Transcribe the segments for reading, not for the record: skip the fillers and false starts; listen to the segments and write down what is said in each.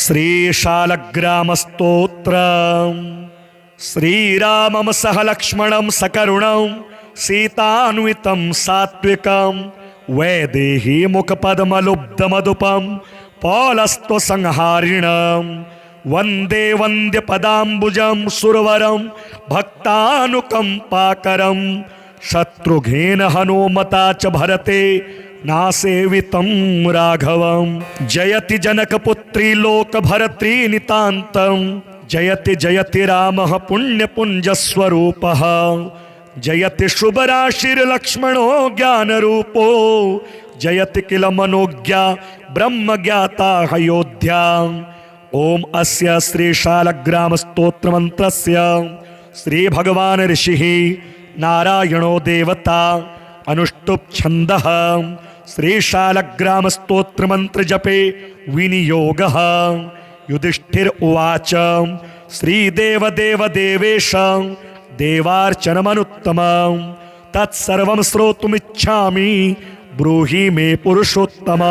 श्रीशालग्रामस्तोत्र श्रीरामं सह लक्ष्मणं सकरुणं सीतान्वितं सात्विकं वैदेही मुखपद्मलुब्धमधुपं पौलस्त्वसंहारिणं वन्दे वन्द्यपदाम्बुजं सुरवरं भक्तानुकम्पाकरं शत्रुघ्नेन हनुमता च भरते नासेवितं राघवं जयति जनकपुत्री लोकभर्त्री नितान्तं जयति जयति रामः पुण्यपुञ्जस्वरूपः जयति शुभराशिर्लक्ष्मणो ज्ञानरूपो जयति किल मनोज्ञा ब्रह्मज्ञाता अयोध्या। ओम अस्य श्रीशालग्रामस्तोत्रमन्त्रस्य श्रीभगवान् ऋषिः नारायणो देवता अनुष्टुप् छन्दः श्रीशालग्रामस्तोत्रमन्त्रजपे विनियोगः। युधिष्ठिर उवाच श्रीदेवदेव देवेश देवार्चनमनुत्तमं तत्सर्वं श्रोतुमिच्छामि ब्रूहि मे पुरुषोत्तम।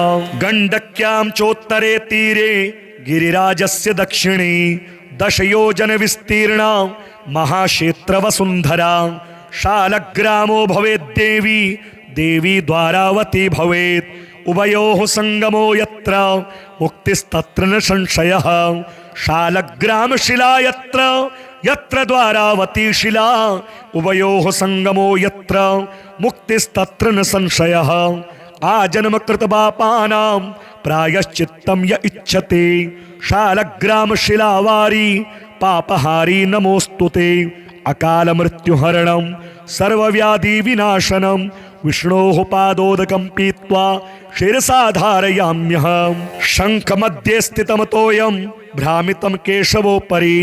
गण्डक्यां चोत्तरे तीरे गिरिराजस्य दक्षिणे 10 योजन विस्तीर्णा महाक्षेत्रवसुन्धरा शालग्रामो भवेद्देवी देवी द्वारावती भवेत् उभयोः संगमो यत्र मुक्तिस्तत्र न संशयः। शालग्रामशिला यत्र यत्र द्वारावती शिला उभयोः संगमो यत्र मुक्तिस्तत्र न संशयः। आजन्मकृतपापानां प्रायश्चित्तं य इच्छति शालग्रामशिलावारी पापहारी नमोस्तुते। अकाल मृत्युहरणं सर्वव्याधि विनाशनं विष्णोः पादोदकं पीत्वा शिरसा धारयाम्यहं। शङ्खमध्ये स्थितमतोऽयं भ्रामितं केशवोपरि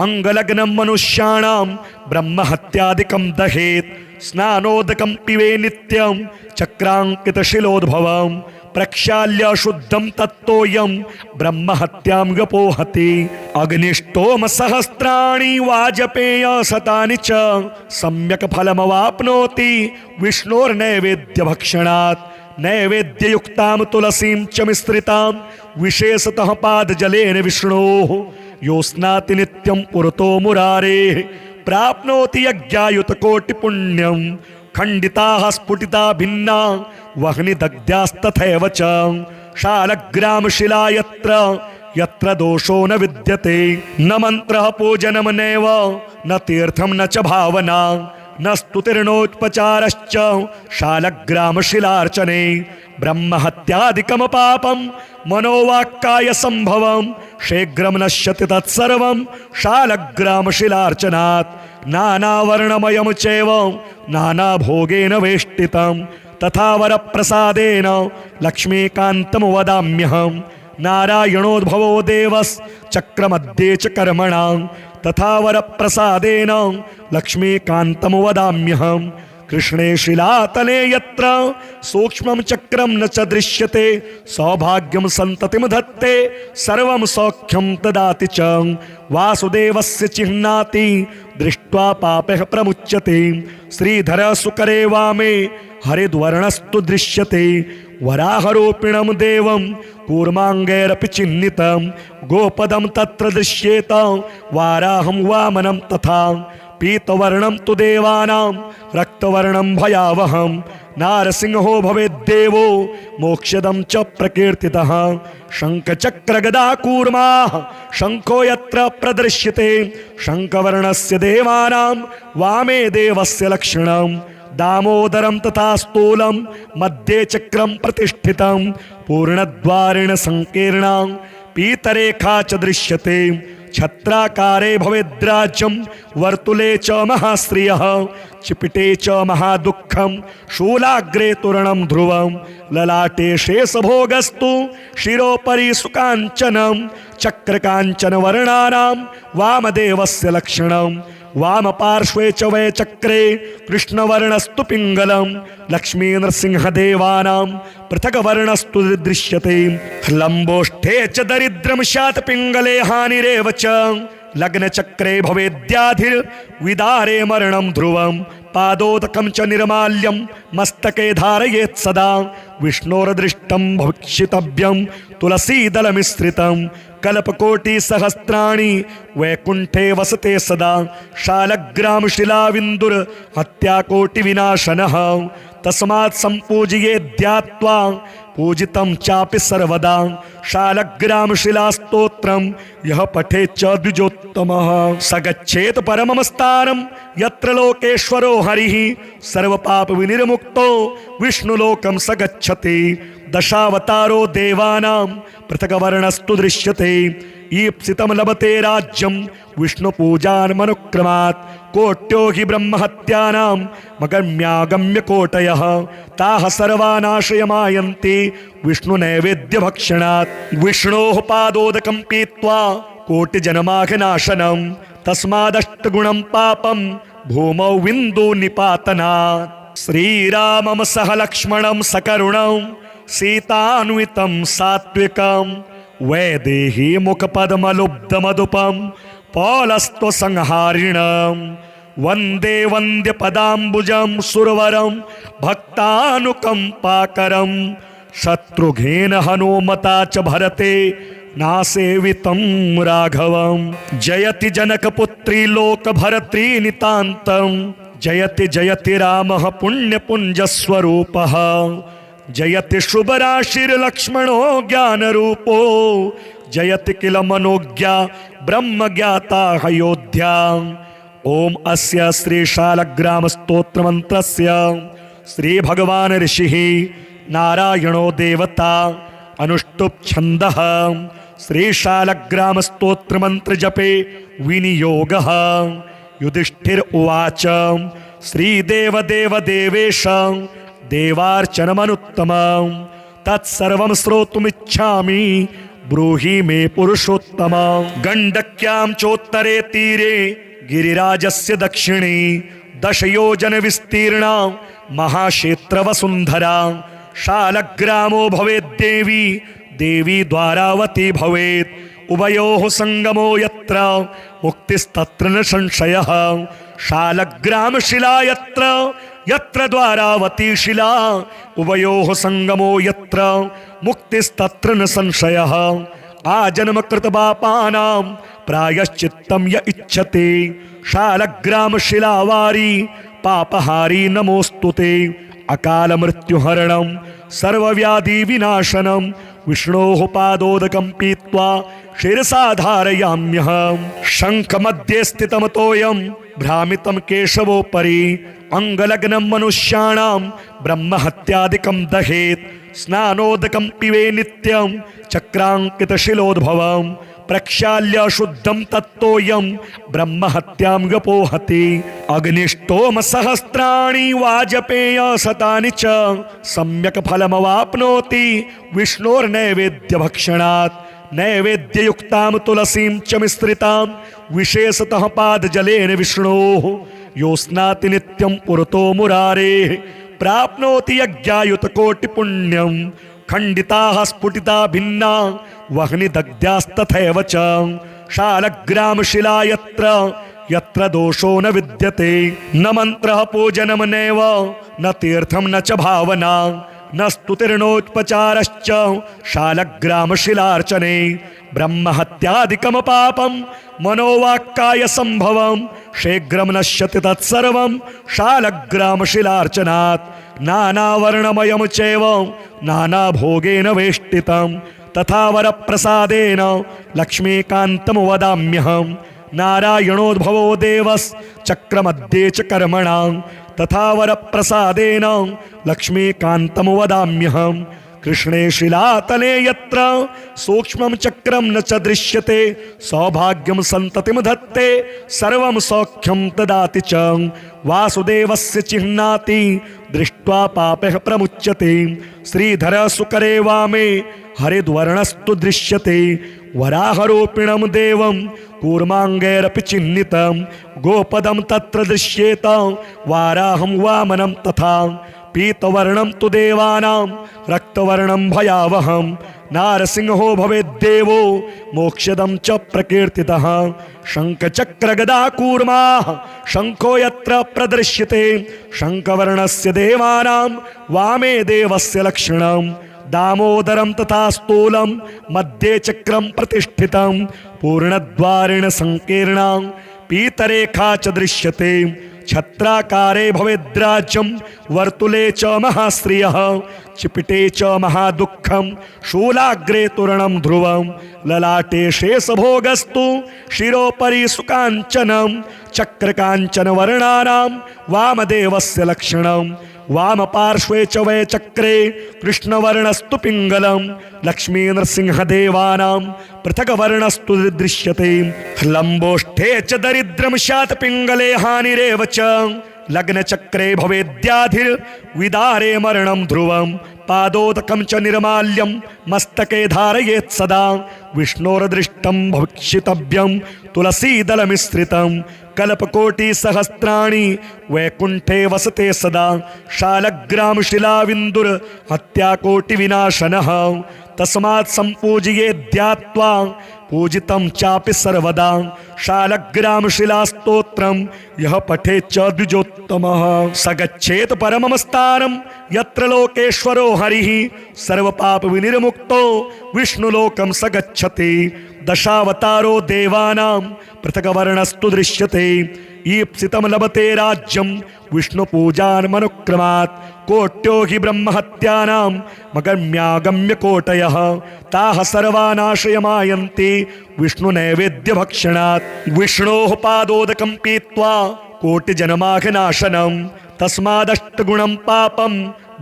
अङ्गलग्नं मनुष्याणां ब्रह्महत्यादिकं दहेत्। स्नानोदकं पिबे नित्यं चक्राङ्कितशिलोद्भवं प्रक्षाल्य शुद्धं तत्तोऽयं ब्रह्महत्यां व्यपोहति। अग्निष्टोम सहस्राणि वाजपेय शतानि च सम्यक् फलमवाप्नोति विष्णोर्नैवेद्यभक्षणात्। नैवेद्ययुक्तां तुलसीं च मिश्रितां विशेषतः पादजलेन विष्णोः यो स्नाति नित्यं पुरतो मुरारेः प्राप्नोति यज्ञायुतकोटिपुण्यं। खण्डिताः स्फुटिता भिन्ना वह्निदग्ध्यास्तथैव च शालग्रामशिला यत्र यत्र दोषो न विद्यते न मन्त्रः पूजनं नैव न तीर्थं न च भावना न स्तुतिर्नोपचारश्च शालग्रामशिलार्चने। ब्रह्महत्यादिकं पापं मनोवाक्काय संभवं शीघ्रं नश्यति तत्सर्वं शालग्रामशिलार्चनात्। नानावर्णमयं चैव नानाभोगेन वेष्टितं तथा वरप्रसादेन लक्ष्मीकान्तं वदाम्यहं। नारायणोद्भवो देवश्चक्रमध्ये च कर्मणां तथा वरप्रसादेन लक्ष्मीकान्तं वदाम्यहं। कृष्णे शिलातले यत्र सूक्ष्मं चक्रं न च दृश्यते सौभाग्यं सन्ततिं धत्ते सर्वं सौख्यं ददाति च। वासुदेवस्य चिह्नाति दृष्ट्वा पापः प्रमुच्यते। श्रीधर सुकरे वामे हरिद्वर्णस्तु दृश्यते। वराहरूपिणं देवं कूर्माङ्गैरपि चिह्नितं गोपदं तत्र दृश्येत वाराहं वामनं तथा। पीतवर्णं तु देवानां रक्तवर्णं भयावहं नारसिंहो भवेद्देवो मोक्षदं च प्रकीर्तितः। शङ्खचक्रगदाकूर्माः शङ्खो यत्र प्रदृश्यते शङ्खवर्णस्य देवानां वामे देवस्य लक्षणं। दामोदरं तथा स्थूलं मध्ये चक्रं प्रतिष्ठितं पूर्णद्वारेण संकीर्णां पीतरेखा च दृश्यते। छत्राकारे भवेद्राज्यं वर्तुले च महाश्रियः चिपिटे च महादुःखं शूलाग्रे तोरणं ध्रुवं। ललाटे शेषभोगस्तु शिरोपरि सुकाञ्चनं चक्रकाञ्चनवर्णानां वामदेवस्य लक्षणं। वामपार्श्वे च वै चक्रे कृष्णवर्णस्तु पिङ्गलं लक्ष्मीनृसिंहदेवानां पृथग्वर्णस्तु दृश्यते। लम्बोष्ठे च दरिद्रं स्यात् पिङ्गले हानिरेव च लग्नचक्रे भवेद्याधिर्विदारे मरणं ध्रुवं। पादोदकं च निर्माल्यं मस्तके धारयेत् सदा विष्णोर्दृष्टं भक्षितव्यं तुलसीदलमिश्रितं। कल्पकोटिसहस्राणि वैकुंठे वसते सदा शालग्रामशिलाविन्दुर हत्याकोटिविनाशनः तस्मात् सम्पूजये ध्यात्वा पूजितं चापि सर्वदा शालग्रामशिलास्तोत्रं यः पठेत् च द्विजोत्तमः स गच्छेत् परमं स्थानं यत्र लोकेश्वरो हरिः सर्वपापविनिर्मुक्तो विष्णुलोकं स गच्छति दशावतारो देवानां पृथग्वर्णस्तु दृश्यते ईप्सितं लभते राज्यं विष्णुपूजान्मनुक्रमात् कोट्यो हि ब्रह्महत्यानां मगम्यागम्य कोटयः ताः सर्वा नाशयमायन्ति विष्णुनैवेद्यभक्षणात् विष्णोः पादोदकं पीत्वा कोटिजन्माघनाशनं तस्मादष्टगुणं पापं भूमौ विन्दुनिपातनात् श्रीरामं सह लक्ष्मणं सकरुणं सीतान्वितं सात्विकं वैदेही मुखपद्मलुब्धमधुपं पौलस्त्वसंहारिणं वन्दे वन्द्यपदाम्बुजं सुरवरं भक्तानुकम्पाकरं शत्रुघ्नेन हनुमता च भरते नासेवितं राघवं जयति जनकपुत्री लोकभरत्री नितान्तं जयति जयति रामः पुण्यपुञ्जस्वरूपः जयति शुभराशिर्लक्ष्मणो ज्ञानरूपो जयति किल मनोज्ञा ब्रह्मज्ञाता अयोध्या ओम अस्य श्रीशालग्रामस्तोत्रमन्त्रस्य श्रीभगवान् ऋषिः नारायणो देवता अनुष्टुप् छन्दः श्रीशालग्रामस्तोत्रमन्त्रजपे विनियोगः युधिष्ठिर उवाच श्रीदेवदेवदेवेश देवार्चनमनुत्तमं तत्सर्वं श्रोतुमिच्छामि ब्रूहि मे पुरुषोत्तम गण्डक्यां चोत्तरे तीरे गिरिराजस्य दक्षिणे 10 योजन विस्तीर्णा महाक्षेत्रवसुन्धरा शालग्रामो भवेद्देवी देवी द्वारावती भवेत् उभयोः संगमो यत्र मुक्तिस्तत्र न संशयः शालग्रामशिला यत्र यत्र द्वारावती शिला उभयोः संगमो यत्र मुक्तिस्तत्र न संशयः आजन्मकृतपापानां प्रायश्चित्तं य इच्छति शालग्रामशिलावारी पापहारी नमोस्तुते अकाल मृत्युहरणं सर्वव्याधिविनाशनं विष्णोः पादोदकं पीत्वा शिरसा धारयाम्यहं शङ्खमध्ये स्थितं तोयं भ्रामितं केशवोपरि अङ्गलग्नं मनुष्याणां ब्रह्महत्यादिकं दहेत् स्नानोदकं पिबे नित्यं चक्राङ्कितशिलोद्भवं प्रक्षाल्य शुद्धं तत्तोयं ब्रह्महत्यां गपोहति अग्निष्टोम सहस्राणि वाजपेय शतानि च सम्यक् फलमवाप्नोति विष्णोर्नैवेद्यभक्षणात् नैवेद्ययुक्तां तुलसीं च मिश्रितां विशेषतः पादजलेन विष्णोः यो स्नाति नित्यं पुरतो मुरारेः प्राप्नोति यज्ञायुतकोटिपुण्यं खण्डिताः स्फुटिता भिन्ना वह्निदग्ध्यास्तथैव च शालग्रामशिला यत्र यत्र दोषो न विद्यते न मन्त्रः पूजनं नैव न तीर्थं न च भावना न स्तुतिर्नोपचारश्च शालग्रामशिलार्चने ब्रह्महत्यादिकं पापं मनोवाक्काय संभवं शीघ्रं नश्यति तत्सर्वं शालग्रामशिलार्चनात् नानावर्णमयं चैव नानाभोगेन वेष्टितं तथा वरप्रसादेन लक्ष्मीकान्तं वदाम्यहं नारायणोद्भवो देवश्चक्रमध्ये च कर्मणां तथा वरप्रसादेन लक्ष्मीकान्तं वदाम्यहं कृष्णे शिलातले यत्र सूक्ष्मं चक्रं न च दृश्यते सौभाग्यं सन्ततिं धत्ते सर्वं सौख्यं ददाति च वासुदेवस्य चिह्नाति दृष्ट्वा पापः प्रमुच्यते श्रीधर सुकरे वामे हरिद्वर्णस्तु दृश्यते वराहरूपिणं देवं कूर्माङ्गैरपि चिह्नितं गोपदं तत्र दृश्येत वाराहं वामनं तथा पीतवर्णं तु देवानां रक्तवर्णं भयावहं नारसिंहो भवेद्देवो मोक्षदं च प्रकीर्तितः शङ्खचक्रगदा कूर्माः शङ्खो यत्र प्रदृश्यते शङ्खवर्णस्य देवानां वामे देवस्य लक्षणं दामोदरं तथा स्थूलं मध्ये चक्रं प्रतिष्ठितं पूर्णद्वारेण संकीर्णं पीतरेखा च दृश्यते छत्राकारे भवेद्राज्यं वर्तुले च महाश्रियः चिपिटे च महादुःखं शूलाग्रे तोरणं ध्रुवं ललाटे शेषभोगस्तु शिरोपरि सुकाञ्चनं चक्रकाञ्चनवर्णानां वामदेवस्य लक्षणं वामपार्श्वे च वै चक्रे कृष्णवर्णस्तु पिङ्गलं लक्ष्मीनृसिंहदेवानां पृथग्वर्णस्तु दृश्यते लम्बोष्ठे च दरिद्रं स्यात् पिङ्गले हानिरेव च लग्नचक्रे भवेद्याधिर्विदारे मरणं ध्रुवं पादोदकं च निर्माल्यं मस्तके धारयेत् सदा विष्णोर्दृष्टं भक्षितव्यं तुलसीदलमिश्रितं कल्पकोटिसहस्राणि वैकुण्ठे वसते सदा शालग्रामशिलाविन्दुर हत्याकोटिविनाशनः तस्मात् सम्पूजये ध्यात्वा पूजितं चापि सर्वदा शालग्रामशिलास्तोत्रं यः पठेत् च द्विजोत्तमः स गच्छेत् परमं स्थानं यत्र लोकेश्वरो हरिः सर्वपापविनिर्मुक्तो विष्णुलोकं स गच्छति दशावतारो देवानां पृथग्वर्णस्तु दृश्यते ईप्सितं लभते राज्यं विष्णुपूजान्मनुक्रमात् कोट्यो हि ब्रह्महत्यानां मगम्यागम्य कोटयः ताः सर्वानाशयमायन्ति विष्णुनैवेद्यभक्षणात् विष्णोः पादोदकं पीत्वा कोटिजन्माघनाशनं तस्मादष्टगुणं पापं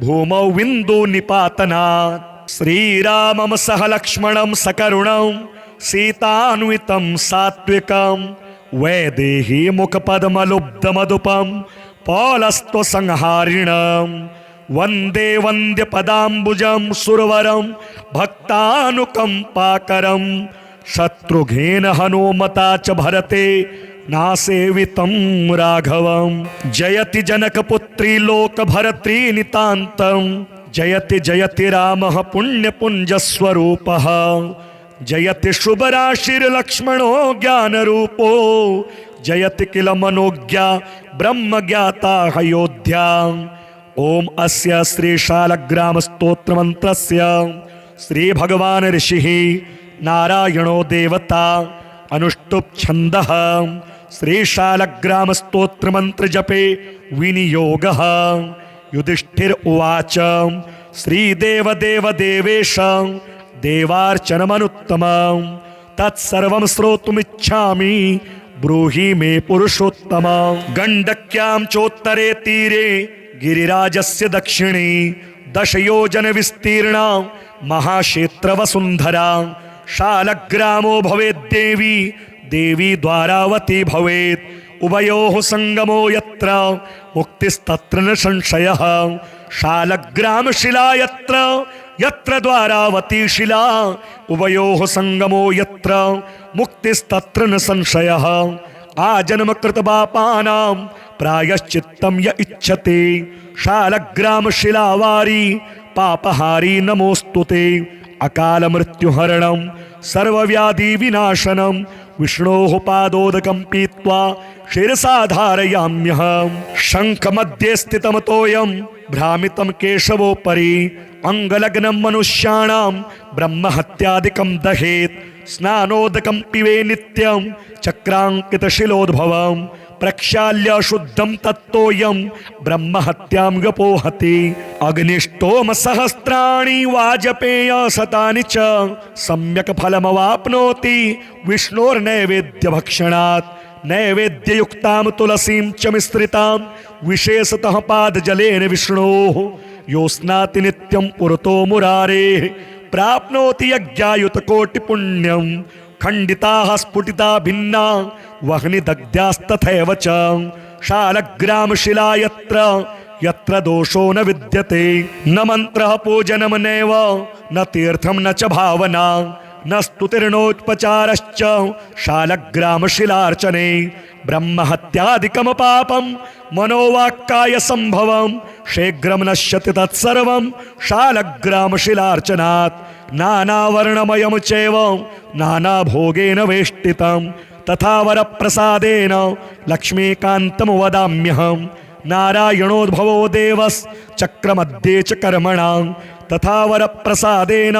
भूमौ विन्दुनिपातनात् श्रीरामं सह लक्ष्मणं सकरुणं सीतान्वितं सात्विकं वैदेही मुखपद्मलुब्धमधुपं पौलस्त्वसंहारिणं वन्दे वन्द्यपदाम्बुजं सुरवरं भक्तानुकम्पाकरं शत्रुघ्नेन हनुमता च भरते नासेवितं राघवं जयति जनकपुत्री लोकभरत्री नितान्तं जयति जयति रामः पुण्यपुञ्जस्वरूपः जयति शुभराशिर्लक्ष्मणो ज्ञानरूपो जयति किल मनोज्ञा ब्रह्मज्ञाता अयोध्या ओम अस्य श्रीशालग्रामस्तोत्रमन्त्रस्य श्रीभगवान् ऋषिः नारायणो देवता अनुष्टुप् छन्दः श्रीशालग्रामस्तोत्रमन्त्रजपे विनियोगः युधिष्ठिर उवाच श्रीदेवदेवदेवेश देवार्चनमनुत्तमं तत्सर्वं श्रोतुमिच्छामि ब्रूहि मे पुरुषोत्तम गण्डक्यां चोत्तरे तीरे गिरिराजस्य दक्षिणे दशयोजन विस्तीर्णा महाक्षेत्रवसुन्धरा शालग्रामो भवेद्देवी देवी द्वारावती भवेत् उभयोः संगमो यत्र मुक्तिस्तत्र न संशयः शालग्रामशिला यत्र यत्र द्वारावती शिला उभयोः संगमो यत्र मुक्तिस्तत्र न संशयः आजन्मकृतपापानां प्रायश्चित्तं य इच्छति शालग्रामशिलावारी पापहारी नमोस्तुते अकालमृत्युहरणं सर्वव्याधिविनाशनं विष्णोः पादोदकं पीत्वा शिरसा धारयाम्यहं शङ्खमध्ये स्थितमतोऽयं भ्रामितं केशवोपरि अङ्गलग्नं मनुष्याणां ब्रह्महत्यादिकं दहेत् स्नानोदकं पिबे नित्यं चक्राङ्कितशिलोद्भवं प्रक्षाल्य शुद्धं तत्तोऽयं ब्रह्महत्यां व्यपोहति अग्निष्टोम सहस्राणि वाजपेय शतानि च सम्यक् फलमवाप्नोति विष्णोर्नैवेद्यभक्षणात् नैवेद्ययुक्तां तुलसीं च मिश्रितां विशेषतः पादजलेन विष्णोः यो स्नाति नित्यं पुरतो मुरारेः प्राप्नोति यज्ञायुतकोटिपुण्यं खण्डिताः स्फुटिता भिन्ना वह्निदग्ध्यास्तथैव च शालग्रामशिला यत्र यत्र दोषो न विद्यते न मन्त्रः पूजनं नैव न तीर्थं न च भावना न स्तुतिर्नोपचारश्च शालग्रामशिलार्चने ब्रह्महत्यादिकं पापं मनोवाक्काय संभवं शीघ्रं नश्यति तत्सर्वं शालग्रामशिलार्चनात् नानावर्णमयं चैव नानाभोगेन वेष्टितं तथा वरप्रसादेन लक्ष्मीकान्तं वदाम्यहं नारायणोद्भवो देवश्चक्रमध्ये च कर्मणां तथा वरप्रसादेन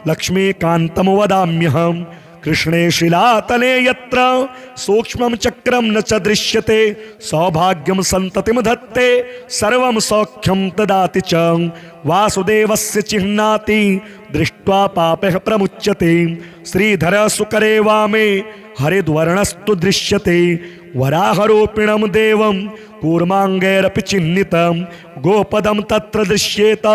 लक्ष्मीकान्तं वदाम्यहम्। कृष्णे शिलातले यत्र सूक्ष्मं चक्रं न च दृश्यते सौभाग्यं सन्ततिं धत्ते सर्वं सौख्यं ददाति च। वासुदेवस्य चिह्नाति दृष्ट्वा पापः प्रमुच्यते। श्रीधर सुकरे वामे हरिद्वर्णस्तु दृश्यते। वराहरूपिणं देवं कूर्माङ्गैरपि चिह्नितं। गोपदं तत्र दृश्येत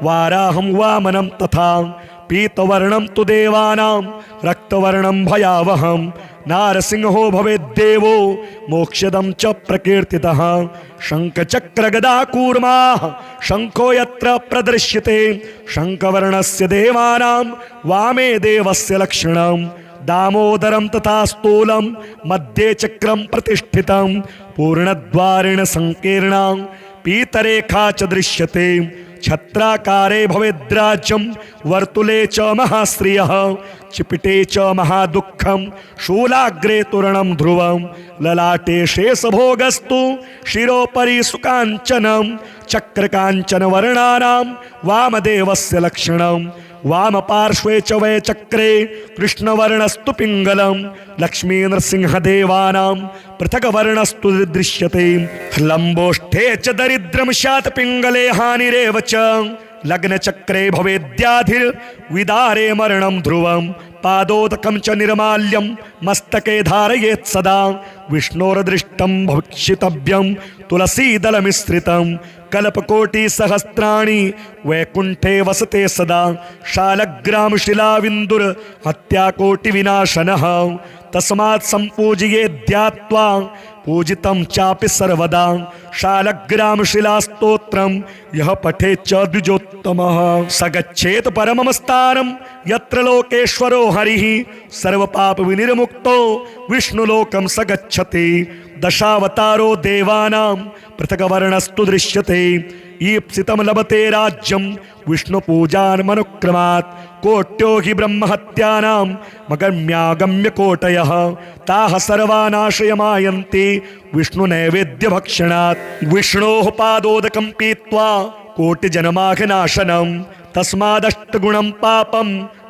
वाराहं वामनं तथा। पीतवर्णं तु देवानां रक्तवर्णं भयावहं। नारसिंहो भवेद्देवो मोक्षदं च प्रकीर्तितः। शङ्खचक्रगदा कूर्माः शङ्खो यत्र प्रदृश्यते शङ्खवर्णस्य देवानां वामे देवस्य लक्षणं। दामोदरं तथा स्थूलं मध्ये चक्रं प्रतिष्ठितं। पूर्णद्वारेण संकीर्णां पीतरेखा च दृश्यते। छत्राकारे भवेद्राज्यं वर्तुले च महाश्रियः। चिपिटे च महादुःखं शूलाग्रे तोरणं ध्रुवं। ललाटे शेषभोगस्तु शिरोपरि सुकाञ्चनं। चक्रकाञ्चनवर्णानां वामदेवस्य लक्षणं। वामपार्श्वे च वै चक्रे कृष्णवर्णस्तु पिङ्गलं। लक्ष्मी नृसिंहदेवानां पृथग्वर्णस्तु दृश्यते। लम्बोष्ठे च दरिद्रं स्यात् पिङ्गले हानिरेव च। लग्नचक्रे भवेद्याधिर्विदारे मरणं ध्रुवं। पादोदकं च निर्माल्यं मस्तके धारयेत् सदा। विष्णोर्दृष्टं भक्षितव्यं तुलसीदलमिश्रितं। कल्पकोटिसहस्राणि वैकुण्ठे वसते सदा। शालग्राम शिलाविन्दुर हत्याकोटिविनाशनः। तस्मात् सम्पूजये ध्यात्वा पूजितं चापि सर्वदा। शालग्राम शिलास्तोत्रं यः पठेत् च द्विजोत्तमः। स गच्छेत् परमं स्थानं यत्र लोकेश्वरो हरिः। सर्वपापविनिर्मुक्तो विष्णुलोकं स गच्छति। दशावतारो देवानां पृथग्वर्णस्तु दृश्यते। ईप्सितं लभते राज्यं विष्णुपूजान्मनुक्रमात्। कोट्यो हि ब्रह्महत्यानां मगम्यागम्य कोटयः। ताः सर्वा नाशयमायन्ति विष्णुनैवेद्यभक्षणात्। विष्णोः पादोदकं पीत्वा कोटिजन्माघनाशनं। तस्मादष्टगुणं पापं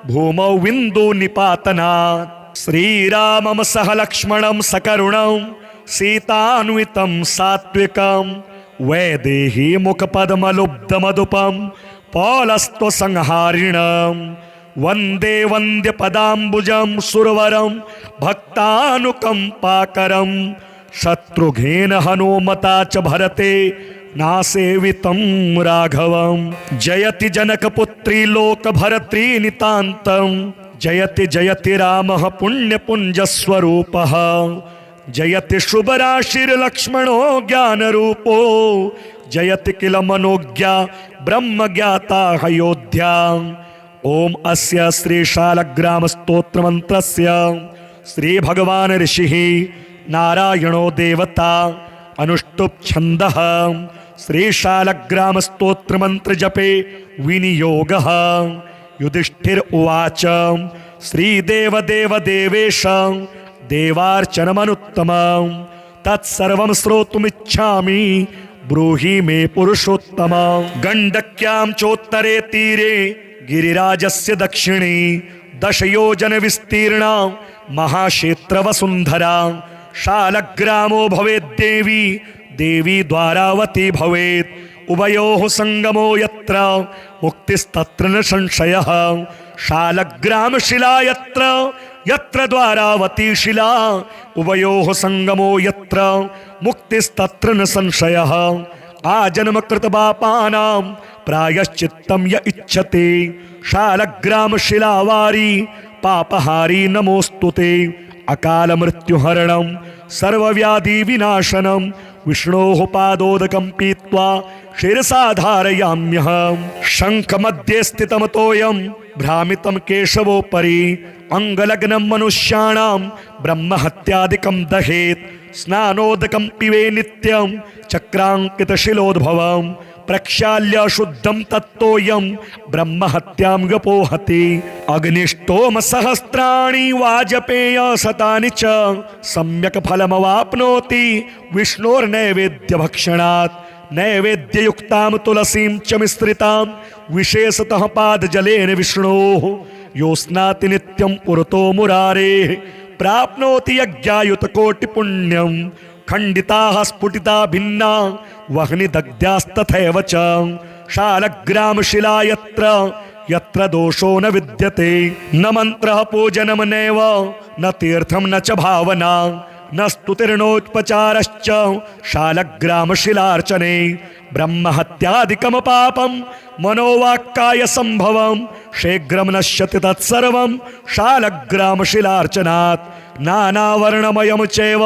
भूमौ बिन्दुनिपातनात्। श्रीरामं सह लक्ष्मणं सकरुणं सीतान्वितं सात्विकं। वैदेही मुखपद्मलुब्धमधुपं पौलस्त्वसंहारिणं। वन्दे वन्द्यपदाम्बुजं सुरवरं भक्तानुकम्पाकरं। शत्रुघ्नेन हनुमता च भरते नासेवितं राघवं। जयति जनकपुत्री लोकभर्त्री नितान्तं। जयति जयति रामः पुण्यपुञ्जस्वरूपः। जयति शुभराशिर्लक्ष्मणो ज्ञानरूपो। जयति किल मनोज्ञा ब्रह्मज्ञाता अयोध्या। ओम अस्य श्रीशालग्राम स्तोत्रमन्त्रस्य श्रीभगवान् ऋषिः नारायणो देवता अनुष्टुप् छन्दः। श्रीशालग्राम स्तोत्रमन्त्र जपे विनियोगः। युधिष्ठिर उवाच श्रीदेव देव देवेश देवार्चनमनुत्तमं। तत्सर्वं श्रोतुमिच्छामि ब्रूहि मे पुरुषोत्तम। गण्डक्यां चोत्तरे तीरे गिरिराजस्य दक्षिणे 10 योजन विस्तीर्णा महाक्षेत्रवसुन्धरा। शालग्रामो भवेद्देवी देवी द्वारावती भवेत्। उभयोः संगमो यत्र मुक्तिस्तत्र न संशयः। शालग्रामशिला यत्र यत्र द्वारावती शिला। उभयोः संगमो यत्र मुक्तिस्तत्र न संशयः। आजन्मकृतपापानां प्रायश्चित्तं य इच्छति। शालग्रामशिलावारी पापहारी नमोस्तुते। अकाल मृत्युहरणं सर्वव्याधिविनाशनं। विष्णोः पादोदकं पीत्वा शिरसा धारयाम्यहम्। शङ्खमध्ये स्थितं तोयं भ्रामितं केशवोपरि। अङ्गलग्नं मनुष्याणां ब्रह्महत्यादिकं दहेत्। स्नानोदकं पिबे नित्यं चक्राङ्कितशिलोद्भवं। प्रक्षाल्य शुद्धं तत्तोयं ब्रह्महत्यां गपोहति। अग्निष्टोम सहस्राणि वाजपेय शतानि च सम्यक् फलमवाप्नोति विष्णोर्नैवेद्यभक्षणात्। नैवेद्ययुक्तां तुलसीं च मिश्रितां विशेषतः पादजलेन विष्णोः यो स्नाति नित्यं पुरतो मुरारेः प्राप्नोति यज्ञायुतकोटिपुण्यं खण्डिताः स्फुटिता भिन्ना वह्निदग्ध्यास्तथैव च शालग्रामशिला यत्र दोषो न विद्यते न मंत्रः पूजनं नैव न तीर्थं न च भावना न स्तुतिर्नोपचारश्च शालग्रामशिलार्चने ब्रह्महत्यादिकं पापं मनोवाक्काय संभवं शीघ्रं नश्यति तत्सर्वं शालग्रामशिलार्चनात् नानावर्णमयं चैव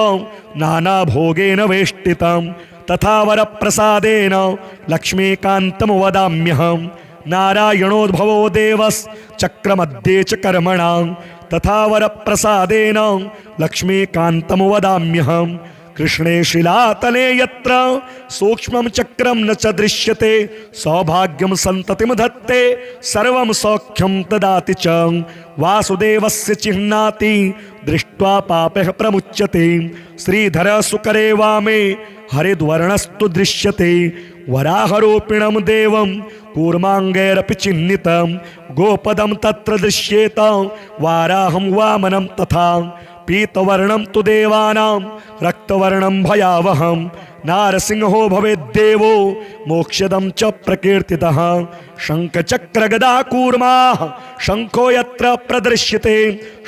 नानाभोगेन वेष्टितं तथा वरप्रसादेन लक्ष्मीकान्तं वदाम्यहम् नारायणोद्भवो देवश्चक्रमध्ये च कर्मणां तथा वरप्रसादेन लक्ष्मीकान्तं वदाम्यहम् कृष्णे शिलातले यत्र सूक्ष्मं चक्रं न च दृश्यते सौभाग्यं सन्ततिं धत्ते सर्वं सौख्यं ददाति च वासुदेवस्य चिह्नाति दृष्ट्वा पापः प्रमुच्यते श्रीधर सुकरे वामे हरिद्वर्णस्तु दृश्यते वराहरूपिणं देवं कूर्माङ्गैरपि चिह्नितं गोपदं तत्र दृश्येत वाराहं वामनं तथा पीतवर्णं तु देवानां रक्तवर्णं भयावहं नारसिंहो भवेद्देवो मोक्षदं च प्रकीर्तितः शङ्खचक्रगदा कूर्माः शङ्खो यत्र प्रदृश्यते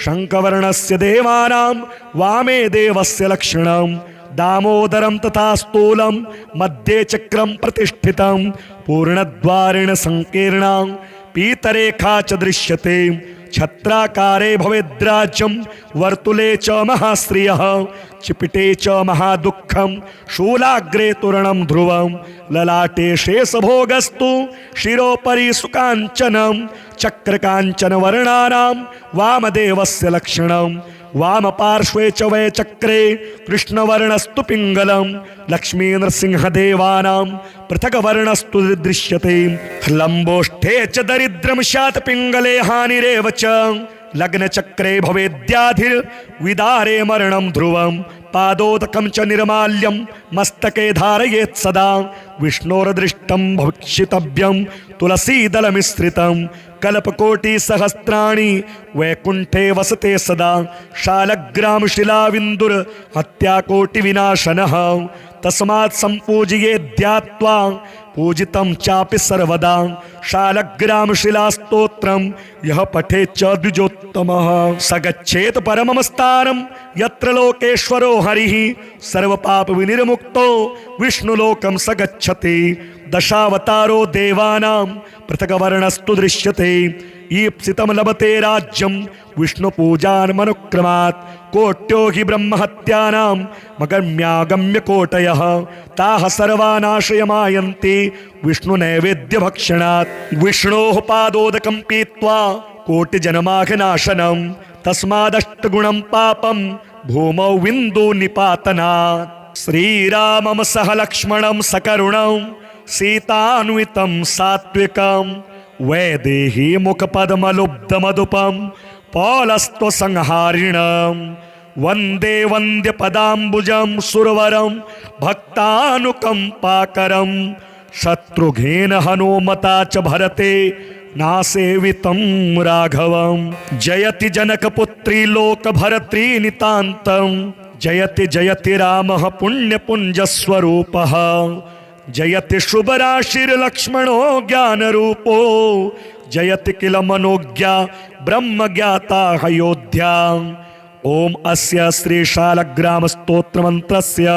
शङ्खवर्णस्य देवानां वामे देवस्य लक्षणं दामोदरं तथा स्थूलं मध्ये चक्रं प्रतिष्ठितं पूर्णद्वारेण संकीर्णां पीतरेखा च दृश्यते छत्राकारे भवेद्राज्यं वर्तुले च महाश्रियः चिपिटे च महादुःखं शूलाग्रे तोरणं ध्रुवं ललाटे शेषभोगस्तु शिरोपरि सुकाञ्चनं चक्रकाञ्चनवर्णानां वामदेवस्य लक्षणं वामपार्श्वे च वै चक्रे कृष्णवर्णस्तु पिङ्गलं लक्ष्मीनृसिंहदेवानां पृथग्वर्णस्तु दृश्यते लम्बोष्ठे च दरिद्रं स्यात् पिङ्गले हानिरेव च लग्नचक्रे भवेद्याधिर्विदारे मरणं ध्रुवं पादोदकं च निर्माल्यं मस्तके धारयेत् सदा विष्णोर्दृष्टं भक्षितव्यं तुलसीदलमिश्रितं कल्पकोटिसहस्राणि वैकुण्ठे वसते सदा शालग्रामशिलाविन्दुर हत्याकोटिविनाशनः तस्मात् सम्पूजये ध्यात्वा पूजितं चापि सर्वदा शालग्रामशिलास्तोत्रं यः पठेत् च द्विजोत्तमः स गच्छेत् परमं स्थानं यत्र लोकेश्वरो हरिः सर्वपापविनिर्मुक्तो विष्णुलोकं स गच्छति दशावतारो देवानां पृथग्वर्णस्तु दृश्यते ईप्सितं लभते राज्यं विष्णुपूजान्मनुक्रमात् कोट्यो हि ब्रह्महत्यानां मगम्यागम्य कोटयः ताः सर्वा नाशयमायन्ति विष्णुनैवेद्यभक्षणात् विष्णोः पादोदकं पीत्वा कोटिजन्माघनाशनं तस्मादष्टगुणं पापं भूमौ विन्दुनिपातनात् श्रीरामं सह लक्ष्मणं सकरुणं सीतान्वितं सात्विकं वैदेही मुखपद्मलुब्धमधुपं पौलस्त्वसंहारिणं वन्दे वन्द्यपदाम्बुजं सुरवरं भक्तानुकम्पाकरं शत्रुघ्नेन हनुमता च भरते नासेवितं राघवं जयति जनकपुत्री लोकभर्त्री नितान्तं जयति जयति रामः पुण्यपुञ्जस्वरूपः जयति शुभराशिर्लक्ष्मणो ज्ञानरूपो जयति किल मनोज्ञा ब्रह्मज्ञाता अयोध्या ओम अस्य श्री शालग्रामस्तोत्रमन्त्रस्य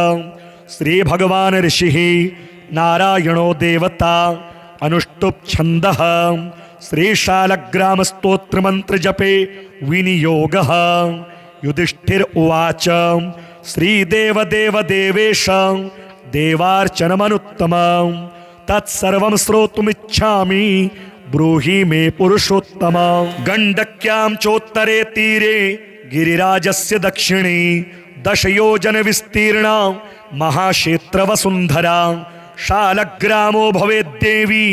श्री भगवान ऋषिः नारायणो देवता अनुष्टुप् छन्दः श्री शालग्रामस्तोत्रमन्त्र जपे विनियोगः युधिष्ठिर उवाच श्रीदेव देव देवेश देवार्चनमनुत्तमं तत्सर्वं श्रोतुमिच्छामि ब्रूहि मे पुरुषोत्तम गण्डक्यां चोत्तरे तीरे गिरिराजस्य दक्षिणे 10 योजन विस्तीर्णा महाक्षेत्रवसुन्धरा शालग्रामो भवेद्देवी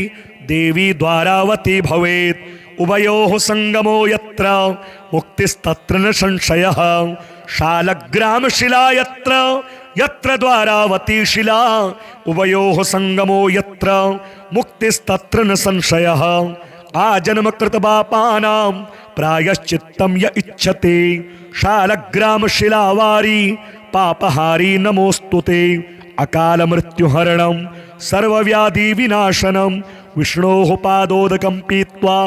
देवी द्वारावती भवेत् उभयोः संगमो यत्र मुक्तिस्तत्र न संशयः शालग्रामशिला यत्र द्वारावती शिला उभयोः संगमो यत्र मुक्तिस्तत्र न संशयः आजन्म कृत पापानां प्रायश्चित्तं य इच्छति शालग्राम शिलावारी पापहारी नमोस्तुते अकाल मृत्युहरणं सर्वव्याधि विनाशनं विष्णोः पादोदकं पीत्वा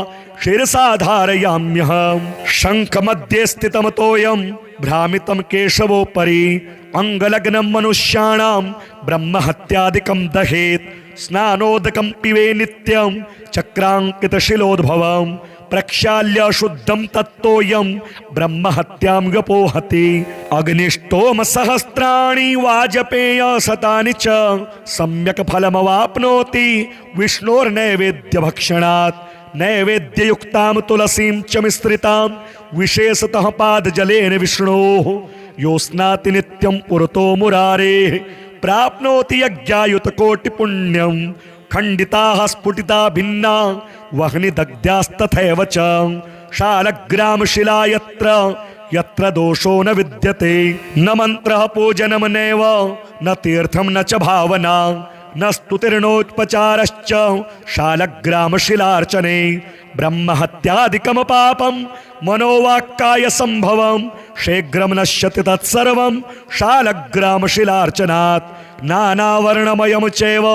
शिरसा धारयाम्यहम् शंख मध्ये स्थितं तोयं भ्रामितं केशवोपरि अंगलग्नं मनुष्याणां ब्रह्महत्यादिकं दहेत् स्नानोदकं पिबे नित्यं चक्रांकितशिलोद्भवं प्रक्षाल्य शुद्धं तत्तोयं ब्रह्महत्यां गपोहति अग्निष्टोम सहस्राणि वाजपेय शतानि च सम्यक् फलमवाप्नोति विष्णोर्नैवेद्य भक्षणात् नैवेद्ययुक्तां तुलसीं च मिश्रितां विशेषतः पादजलेन विष्णोः यो स्नाति नित्यं पुरतो मुरारेः प्राप्नोति यज्ञायुतकोटिपुण्यं खण्डिताः स्फुटिता भिन्ना वह्निदग्ध्यास्तथैव च शालग्रामशिला यत्र यत्र दोषो न विद्यते न मन्त्रः पूजनं नैव न तीर्थं न च भावना न स्तुतिर्नोपचारश्च शालग्रामशिलार्चने ब्रह्महत्यादिकं पापं मनोवाक्काय संभवं शीघ्रं नश्यति तत्सर्वं शालग्रामशिलार्चनात् नानावर्णमयं चैव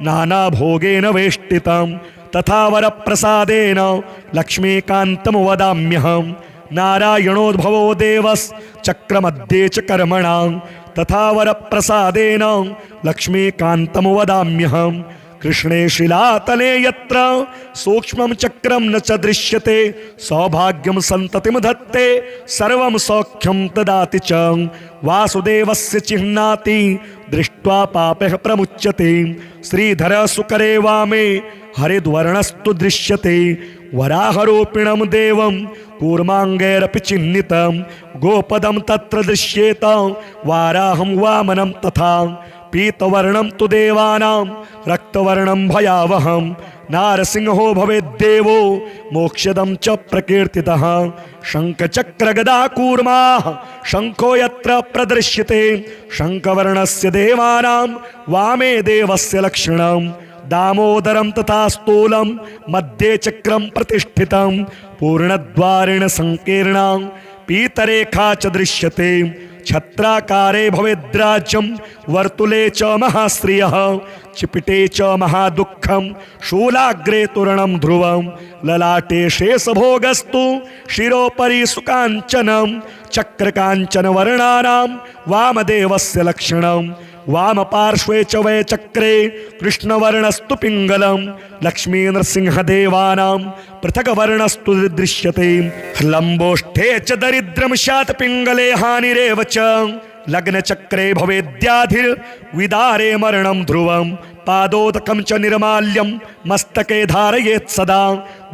नानाभोगेन वेष्टितं तथा वरप्रसादेन लक्ष्मीकान्तं वदाम्यहम् नारायणोद्भवो देवश्चक्रमध्ये च कर्मणां तथा वरप्रसादेन लक्ष्मीकान्तं वदाम्यहम् कृष्णे शिलातले यत्र सूक्ष्मं चक्रं न च दृश्यते सौभाग्यं सन्ततिं धत्ते सर्वं सौख्यं ददाति च वासुदेवस्य चिह्नाति दृष्ट्वा पापः प्रमुच्यते श्रीधर सुकरे वामे हरिद्वर्णस्तु दृश्यते वराहरूपिणं देवं कूर्माङ्गैरपि चिह्नितं गोपदं तत्र दृश्येत वाराहं वामनं तथा पीतवर्णं तु देवानां रक्तवर्णं भयावहं नारसिंहो भवेद्देवो मोक्षदं च प्रकीर्तितः शङ्खचक्रगदा कूर्माः शङ्खो यत्र प्रदृश्यते शङ्खवर्णस्य देवानां वामे देवस्य लक्षणं दामोदरं तथा स्थूलं मध्ये चक्रं प्रतिष्ठितं पूर्णद्वारेण संकीर्णां पीतरेखा च दृश्यते छत्राकारे भवेद्राज्यं वर्तुले च महाश्रियः चिपिटे च महादुःखं शूलाग्रे तोरणं ध्रुवं ललाटे शेषभोगस्तु शिरोपरि सुकाञ्चनं चक्रकाञ्चनवर्णानां वामदेवस्य लक्षणं वामपार्श्वे च वै चक्रे कृष्णवर्णस्तु पिङ्गलं लक्ष्मीनृसिंहदेवानां पृथग्वर्णस्तु दृश्यते लम्बोष्ठे च दरिद्रं स्यात् पिङ्गले हानिरेव च लग्नचक्रे भवेद्याधिर्विदारे मरणं ध्रुवं पादोदकं च निर्माल्यं मस्तके धारयेत् सदा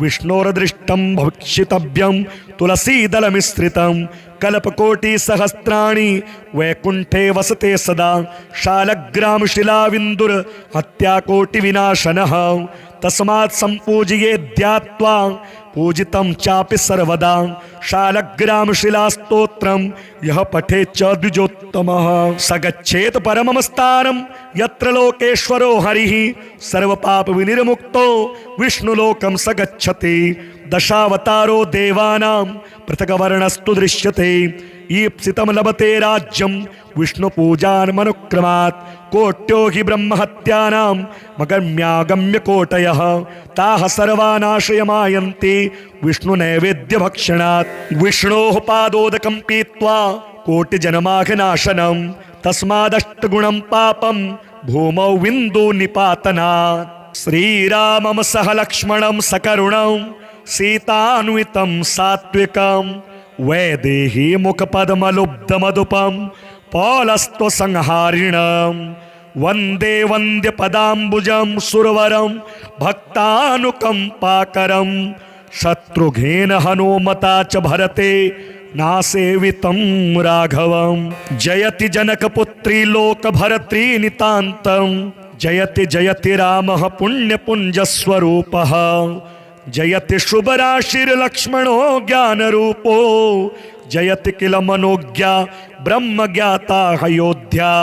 विष्णोर्दृष्टं भक्षितव्यं तुलसीदलमिश्रितं कल्पकोटिसहस्राणि वैकुण्ठे वसते सदा शालग्रामशिलाविन्दुर हत्याकोटिविनाशनः तस्मात् सम्पूजये ध्यात्वा पूजितं चापि सर्वदा शालग्रामशिलास्तोत्रं यः पठेत् च द्विजोत्तमः स गच्छेत् परमं स्थानं यत्र लोकेश्वरो हरिः सर्वपापविनिर्मुक्तो विष्णुलोकं स गच्छति दशावतारो देवानां पृथग्वर्णस्तु दृश्यते ईप्सितं लभते राज्यं विष्णुपूजान्मनुक्रमात् कोट्यो हि ब्रह्महत्यानां मगम्यागम्य कोटयः ताः सर्वा नाशयमायन्ति विष्णुनैवेद्यभक्षणात् विष्णोः पादोदकं पीत्वा कोटिजन्माघनाशनं तस्मादष्टगुणं पापं भूमौ विन्दुनिपातनात् श्रीरामं सह लक्ष्मणं सकरुणं सीतान्वितं सात्विकं वैदेही मुखपद्मलुब्धमधुपं पौलस्त्वसंहारिणं वन्दे वन्द्यपदाम्बुजं सुरवरं भक्तानुकम्पाकरं शत्रुघ्नेन हनुमता च भरते नासेवितं राघवं जयति जनकपुत्री लोकभर्त्री नितान्तं जयति जयति रामः पुण्यपुञ्जस्वरूपः जयति शुभराशिर्लक्ष्मणो ज्ञानरूपो जयति किल मनोज्ञा ब्रह्मज्ञाता अयोध्या।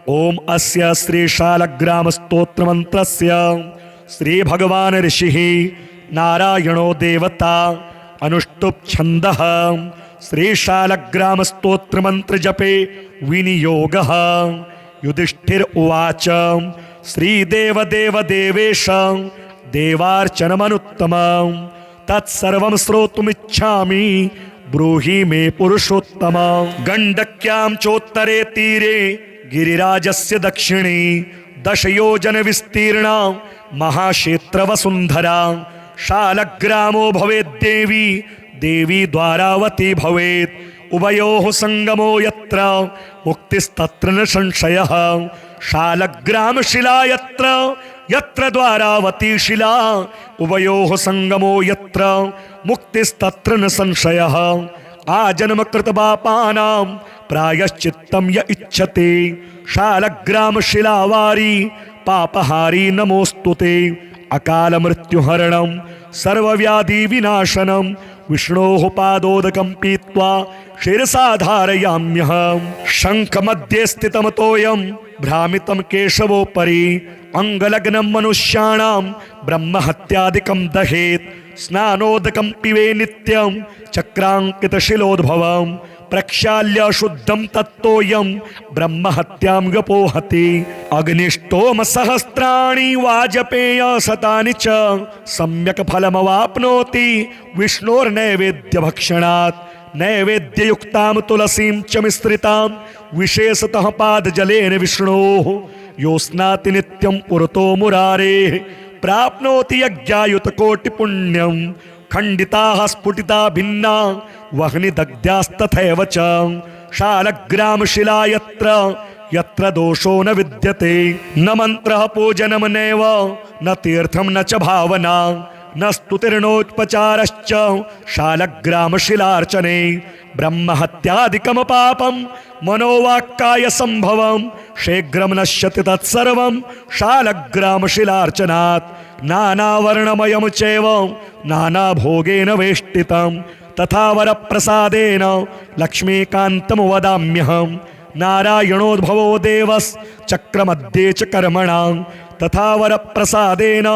ओम अस्य श्रीशालग्रामस्तोत्रमन्त्रस्य श्रीभगवान् ऋषिः नारायणो देवता अनुष्टुप् छन्दः श्रीशालग्रामस्तोत्रमन्त्रजपे विनियोगः। युधिष्ठिर उवाच श्रीदेवदेव देवेश देवार्चनमनुत्तमं तत्सर्वं श्रोतुमिच्छामि ब्रूहि मे पुरुषोत्तम। गण्डक्यां चोत्तरे तीरे गिरिराजस्य दक्षिणे 10 योजन विस्तीर्णा महाक्षेत्रवसुन्धरा। शालग्रामो भवेद्देवी देवी द्वारावती भवेत्। उभयोः संगमो यत्र मुक्तिस्तत्र न संशयः। शालग्रामशिला यत्र यत्र द्वारावती शिला उभयोः संगमो यत्र मुक्तिस्तत्र न संशयः। आजन्मकृतपापानां प्रायश्चित्तं य इच्छति शालग्रामशिलावारी पापहारी नमोस्तुते। अकाल मृत्युहरणं सर्वव्याधि विनाशनं विष्णोः पादोदकं पीत्वा शिरसा धारयाम्यहम्। शङ्खमध्ये स्थितमतोऽयं भ्रामितं केशवोपरि अङ्गलग्नं मनुष्याणां ब्रह्महत्यादिकं दहेत्। स्नानोदकं पिबे नित्यं चक्राङ्कितशिलोद्भवं प्रक्षाल्य शुद्धं तत्तोऽयं ब्रह्महत्यां व्यपोहति। अग्निष्टोम सहस्राणि वाजपेय शतानि च सम्यक् फलमवाप्नोति विष्णोर्नैवेद्य भक्षणात्। नैवेद्ययुक्तां तुलसीं च मिश्रितां विशेषतः पादजलेन विष्णोः यो स्नाति नित्यं पुरतो मुरारेः प्राप्नोति यज्ञायुतकोटिपुण्यं। खण्डिताः स्फुटिता भिन्ना वह्निदग्ध्यास्तथैव च शालग्रामशिला यत्र यत्र दोषो न विद्यते। न मन्त्रः पूजनं नैव न तीर्थं न च भावना न स्तुतिर्नोपचारश्च शालग्रामशिलार्चने। ब्रह्महत्यादिकं पापं मनोवाक्काय संभवं शीघ्रं नश्यति तत्सर्वं शालग्रामशिलार्चनात्। नानावर्णमयं चैव नानाभोगेन वेष्टितं तथा वरप्रसादेन लक्ष्मीकान्तं वदाम्यहम्। नारायणोद्भवो देवश्चक्रमध्ये च कर्मणां तथा वरप्रसादेन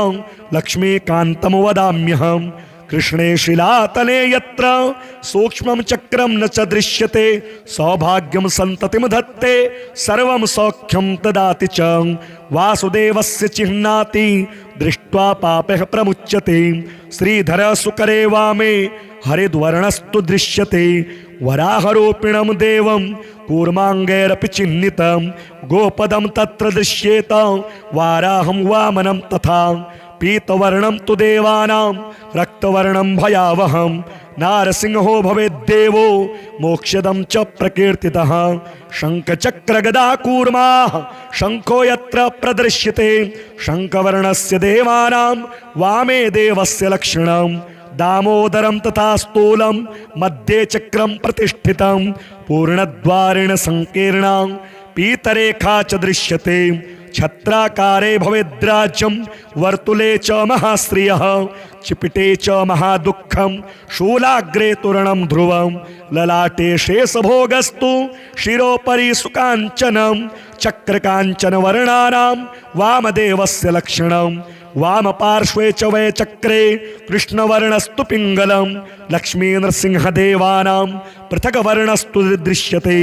लक्ष्मीकान्तं वदाम्यहम्। कृष्णे शिलातले यत्र सूक्ष्मं चक्रं न च दृश्यते सौभाग्यं सन्ततिं धत्ते सर्वं सौख्यं ददाति च। वासुदेवस्य चिह्नाति दृष्ट्वा पापः प्रमुच्यते। श्रीधर सुकरे वामे हरिद्वर्णस्तु दृश्यते। वराहरूपिणं देवं कूर्माङ्गैरपि चिह्नितं गोपदं तत्र दृश्येत वाराहं वामनं तथा। पीतवर्णं तु देवानां रक्तवर्णं भयावहं नारसिंहो भवेद्देवो मोक्षदं च प्रकीर्तितः। शङ्खचक्रगदाकूर्माः शङ्खो यत्र प्रदृश्यते शङ्खवर्णस्य देवानां वामे देवस्य लक्षणं। दामोदरं तथा स्थूलं मध्ये चक्रं प्रतिष्ठितं पूर्णद्वारेण संकीर्णां पीतरेखा च दृश्यते। छत्राकारे भवेद्राज्यं वर्तुले च महाश्रियः चिपिटे च महादुःखं शूलाग्रे तोरणं ध्रुवं। ललाटे शेषभोगस्तु शिरोपरि सुकाञ्चनं चक्रकाञ्चनवर्णानां वामदेवस्य लक्षणं। वामपार्श्वे च वै चक्रे कृष्णवर्णस्तु पिङ्गलं लक्ष्मीनृसिंहदेवानां पृथग्वर्णस्तु दृश्यते।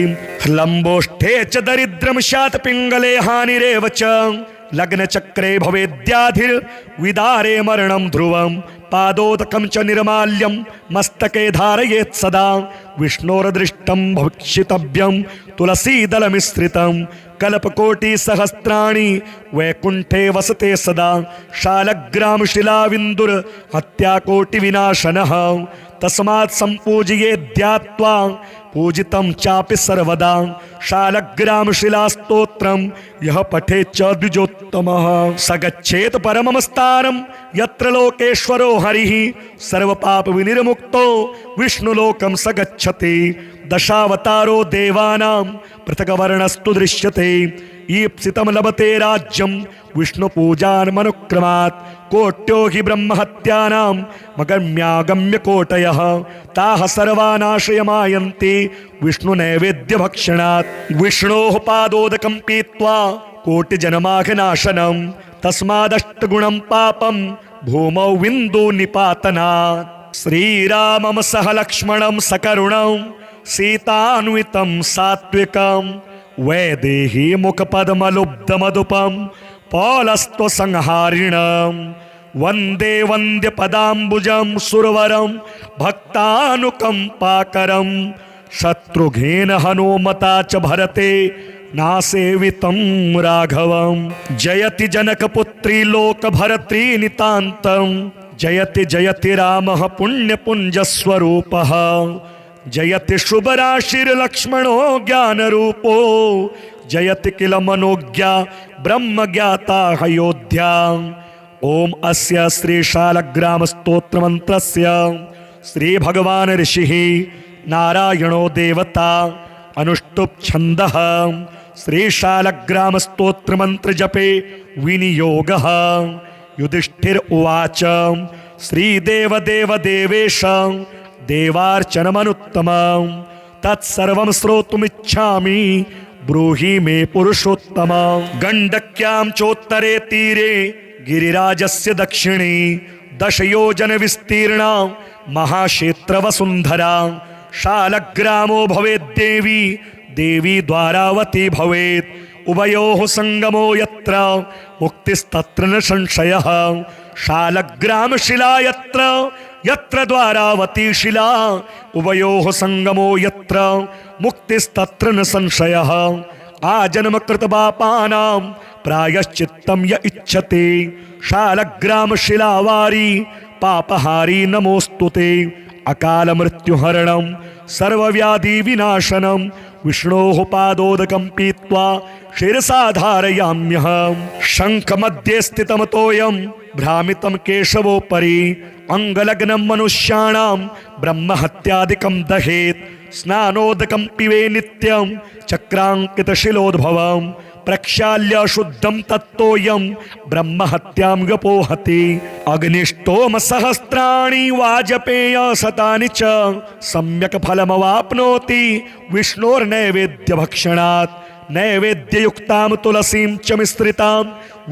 लम्बोष्ठे च दरिद्रं स्यात् पिङ्गले हानिरेव च लग्नचक्रे भवेद्याधिर्विदारे मरणं ध्रुवं। पादोदकं च निर्माल्यं मस्तके धारयेत् सदा विष्णोर्दृष्टं भक्षितव्यं तुलसीदलमिश्रितं। कल्पकोटिसहस्राणि वैकुण्ठे वसते सदा शालग्रामशिलाविन्दुर हत्याकोटिविनाशनः। तस्मात् सम्पूजये ध्यात्वा पूजितं चापि सर्वदा शालग्रामशिलास्तोत्रं यः पठेत् च द्विजोत्तमः। स गच्छेत् परमं स्थानं यत्र लोकेश्वरो हरिः सर्वपापविनिर्मुक्तो विष्णुलोकं स गच्छति। दशावतारो देवानां पृथग्वर्णस्तु दृश्यते ईप्सितं लभते राज्यं विष्णुपूजान्मनुक्रमात् कोट्यो हि ब्रह्महत्यानां मगम्यागम्य कोटयः ताः सर्वा नाशयमायन्ति विष्णुनैवेद्यभक्षणात् विष्णोः पादोदकं पीत्वा कोटिजन्माघनाशनं तस्मादष्टगुणं पापं भूमौ विन्दुनिपातनात् श्रीरामं सह लक्ष्मणं सकरुणं सीतान्वितं सात्विकं वैदेही मुखपद्मलुब्धमधुपं पौलस्त्वसंहारिणं वन्दे वन्द्यपदाम्बुजं सुरवरं भक्तानुकम्पाकरं शत्रुघ्नेन हनुमता च भरते नासेवितं राघवं जयति जनकपुत्री लोकभरत्री नितान्तं जयति जयति रामः पुण्यपुञ्जस्वरूपः जयति शुभराशिर्लक्ष्मणो ज्ञानरूपो जयति किल मनोज्ञा ब्रह्मज्ञाता अयोध्या। ओम अस्य श्रीशालग्रामस्तोत्रमन्त्रस्य श्रीभगवान् ऋषिः नारायणो देवता अनुष्टुप् छन्दः श्रीशालग्रामस्तोत्रमन्त्रजपे विनियोगः। युधिष्ठिर उवाच श्रीदेवदेव देवेश देवार्चनमनुत्तमं तत्सर्वं श्रोतुमिच्छामि ब्रूहि मे पुरुषोत्तम। गण्डक्यां चोत्तरे तीरे गिरिराजस्य दक्षिणे दशयोजन विस्तीर्णा महाक्षेत्रवसुन्धरा शालग्रामो भवेद्देवी देवी द्वारावती भवेत् उभयोः संगमो यत्र मुक्तिस्तत्र न संशयः। शालग्रामशिला यत्र यत्र द्वारावती शिला उभयोः संगमो यत्र मुक्तिस्तत्र न संशयः। आजन्मकृतपापानां प्रायश्चित्तं य इच्छति शालग्रामशिलावारी पापहारी नमोस्तुते। अकाल मृत्युहरणं सर्वव्याधि विनाशनं विष्णोः पादोदकं पीत्वा शिरसा धारयाम्यहं। शंख मध्ये स्थितं तोयं भ्रामितं केशवोपरि अंगलग्नं मनुष्याणां ब्रह्महत्यादिकं दहेत्। स्नानोदकं पिबे नित्यं चक्रांकितशिलोद्भवं प्रक्षाल्य शुद्धं तत्तोयं ब्रह्महत्यां गपोहति। अग्निष्टोम सहस्राणि वाजपेय शतानि च सम्यक् फलमवाप्नोति विष्णोर्नैवेद्यभक्षणात्। नैवेद्ययुक्तां तुलसीं च मिश्रितां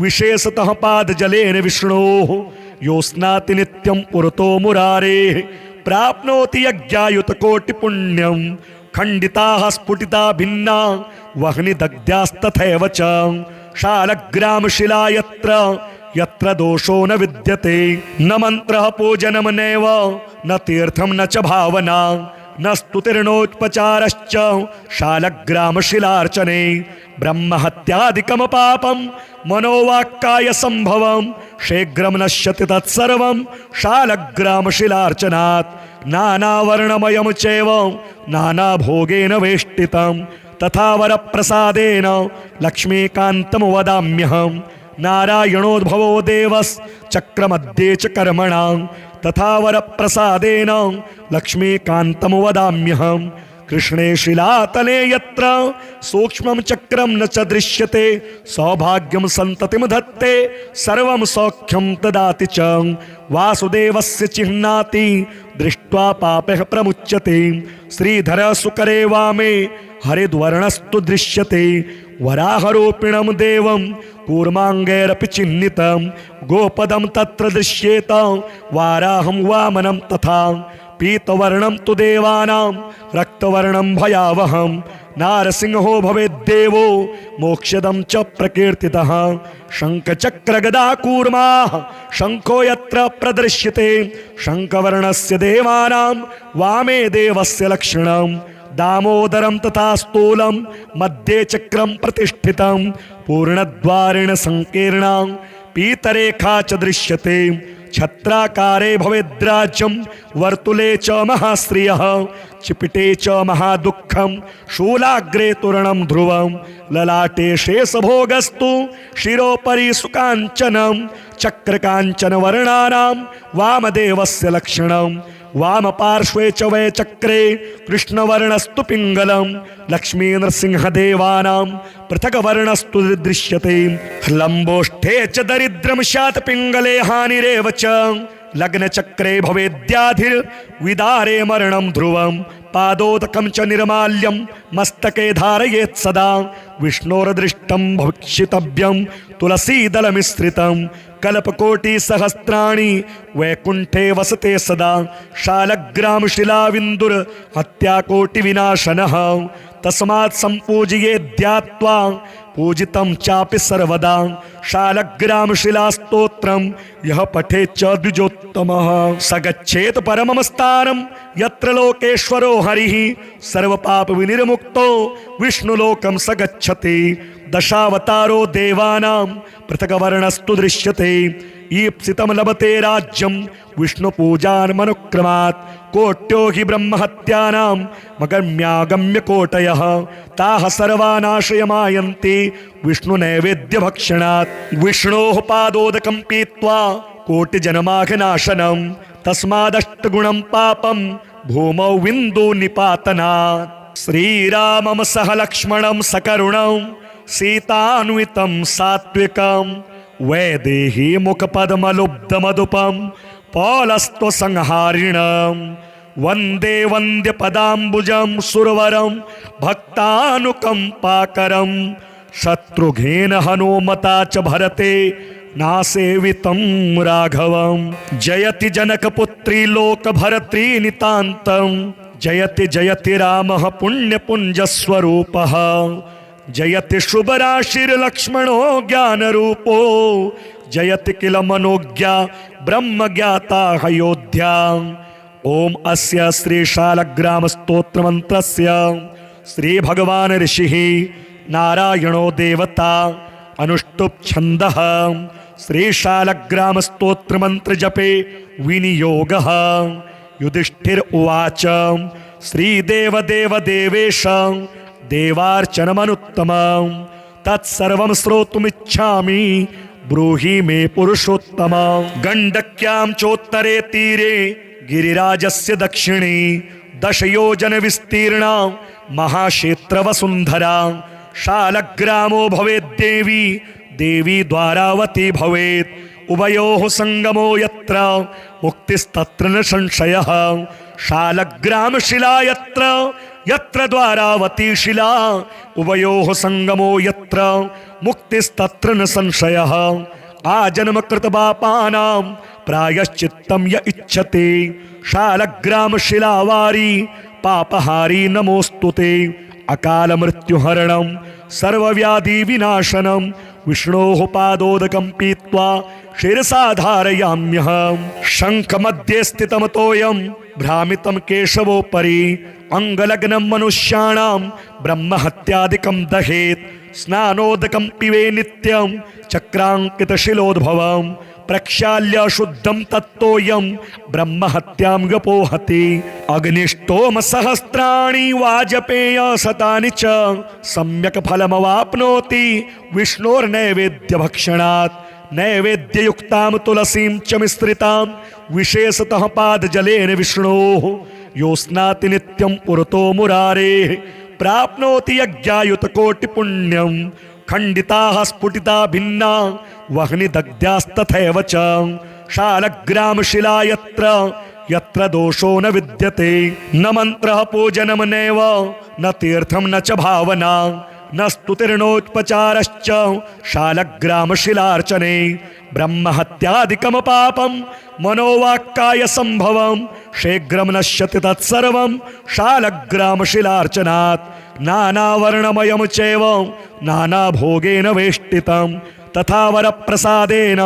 विशेषतः पादजलेन विष्णोः यो स्नाति नित्यं पुरतो मुरारेः प्राप्नोति यज्ञायुतकोटिपुण्यं। खण्डिताः स्फुटिता भिन्ना वह्निदग्ध्यास्तथैव च शालग्रामशिला यत्र यत्र दोषो न विद्यते न मन्त्रः पूजनं नैव न तीर्थं न च भावना न स्तुतिर्नोपचारश्च शालग्रामशिलार्चने। ब्रह्महत्यादिकं पापं मनोवाक्काय संभवं शीघ्रं नश्यति तत्सर्वं शालग्रामशिलार्चनात्। नानावर्णमयं चैव नानाभोगेन वेष्टितं तथा वरप्रसादेन लक्ष्मीकान्तं वदाम्यहं। नारायणोद्भवो देवश्चक्रमध्ये च कर्मणां तथा वरप्रसादेन लक्ष्मीकान्तं वदाम्यहं। कृष्णे शिलातले यत्र सूक्ष्मं चक्रं न च दृश्यते सौभाग्यं सन्ततिं धत्ते सर्वं सौख्यं ददाति च। वासुदेवस्य चिह्नाति दृष्ट्वा पापः प्रमुच्यते। श्रीधर सुकरे वामे हरिद्वर्णस्तु दृश्यते। वराहरूपिणं देवं कूर्माङ्गैरपि चिह्नितं गोपदं तत्र दृश्येत वाराहं वामनं तथा। पीतवर्णं तु देवानां रक्तवर्णं भयावहं नारसिंहो भवेद्देवो मोक्षदं च प्रकीर्तितः। शङ्खचक्रगदा कूर्माः शङ्खो यत्र प्रदृश्यते शङ्खवर्णस्य देवानां वामे देवस्य लक्षणं। दामोदरं तथा स्थूलं मध्ये चक्रं प्रतिष्ठितं पूर्णद्वारेण संकीर्णां पीतरेखा च दृश्यते। छत्राकारे भवेद्राज्यं वर्तुले च महाश्रियः चिपिटे च महादुःखं शूलाग्रे तोरणं ध्रुवं। ललाटे शेषभोगस्तु शिरोपरि सुकाञ्चनं चक्रकाञ्चनवर्णानां वामदेवस्य लक्षणं। वाम पार्श्वे च वै चक्रे कृष्णवर्णस्तु पिङ्गलं लक्ष्मी नरसिंहदेवानां पृथक्वर्णस्तु दृश्यते लम्बोष्ठे च दरिद्रं स्यात् पिङ्गले हानिरेव च लग्नचक्रे भवेद्याधिर्विदारे मरणं ध्रुवं पादोदकं च निर्माल्यं मस्तके धारयेत् सदा विष्णोर्दृष्टं भक्षितव्यं तुलसीदलमिश्रितं कल्पकोटिसहस्राणि वैकुण्ठे वसते सदा शालग्रामशिलाविन्दुर हत्याकोटिविनाशनः तस्मात् सम्पूजयेद्ध्यात्वा पूजितं चापि सर्वदा शालग्रामशिलास्तोत्रं यः पठेत् च द्विजोत्तमः स गच्छेत् परमं स्थानं यत्र लोकेश्वरो हरिः सर्वपापविनिर्मुक्तो विष्णुलोकं स गच्छति दशावतारो देवानां पृथक्वर्णस्तु दृश्यते ईप्सितं लभते राज्यं विष्णुपूजान्मनुक्रमात् कोट्यो हि ब्रह्महत्यानां मगम्यागम्य कोटयः ताः सर्वानाशयमायन्ति विष्णुनैवेद्यभक्षणात् विष्णोः पादोदकं पीत्वा कोटिजन्माघनाशनं तस्मादष्टगुणं पापं भूमौ विन्दुनिपातनात् श्रीरामं सह लक्ष्मणं सकरुणं सीतान्वितं सात्विकं वैदेही मुखपद्मलुब्धमधुपं पौलस्त्वसंहारिणं वन्दे वन्द्यपदाम्बुजं सुरवरं भक्तानुकम्पाकरं शत्रुघ्नेन हनुमता च भरते नासेवितं राघवं जयति जनकपुत्री लोकभर्त्री नितान्तं जयति जयति रामः पुण्यपुञ्जस्वरूपः जयति शुभराशिर्लक्ष्मणो ज्ञानरूपो जयति किल मनोज्ञा ब्रह्मज्ञाता अयोध्या ओम अस्य श्रीशालग्रामस्तोत्रमन्त्रस्य श्रीभगवान् ऋषिः नारायणो देवता अनुष्टुप् छन्दः श्रीशालग्रामस्तोत्रमन्त्रजपे विनियोगः युधिष्ठिर उवाच श्रीदेवदेवदेवेश देवार्चनमनुत्तमं तत्सर्वं श्रोतुमिच्छामि ब्रूहि मे पुरुषोत्तम गण्डक्यां चोत्तरे तीरे गिरिराजस्य दक्षिणे दशयोजन विस्तीर्णा महाक्षेत्रवसुन्धरा शालग्रामो भवेद्देवी देवी द्वारावती भवेत् उभयोः संगमो यत्र मुक्तिस्तत्र न संशयः शालग्रामशिला यत्र यत्र द्वारावती शिला उभयोः संगमो यत्र मुक्तिस्तत्र न संशयः आजन्मकृतपापानां प्रायश्चित्तं य इच्छति शालग्रामशिलावारी पापहारी नमोस्तुते अकालमृत्युहरणं सर्वव्याधिविनाशनं विष्णोः पादोदकं पीत्वा शिरसा धारयाम्यहं शङ्खमध्ये स्थितमतोऽयं भ्रामितं केशवोपरि अङ्गलग्नं मनुष्याणां ब्रह्महत्यादिकं दहेत् स्नानोदकं पिबे नित्यं चक्राङ्कितशिलोद्भवं प्रक्षाल्य शुद्धं तत्तोऽयं ब्रह्महत्यां व्यपोहति अग्निष्टोम सहस्राणि वाजपेय शतानि च सम्यक् फलमवाप्नोति विष्णोर्नैवेद्यभक्षणात् नैवेद्ययुक्तां तुलसीं च मिश्रितां विशेषतः पादजलेन विष्णोः यो स्नाति नित्यं पुरतो मुरारेः प्राप्नोति यज्ञायुतकोटिपुण्यं खण्डिताः स्फुटिता भिन्ना वह्निदग्ध्यास्तथैव च शालग्रामशिला यत्र यत्र दोषो न विद्यते न मन्त्रः पूजनं नैव न तीर्थं न च भावना न स्तुतिर्नोपचारश्च शालग्रामशिलार्चने ब्रह्महत्यादिकं पापं मनोवाक्काय संभवं शीघ्रं नश्यति तत्सर्वं शालग्रामशिलार्चनात् नानावर्णमयं चैव नानाभोगेन वेष्टितं तथा वरप्रसादेन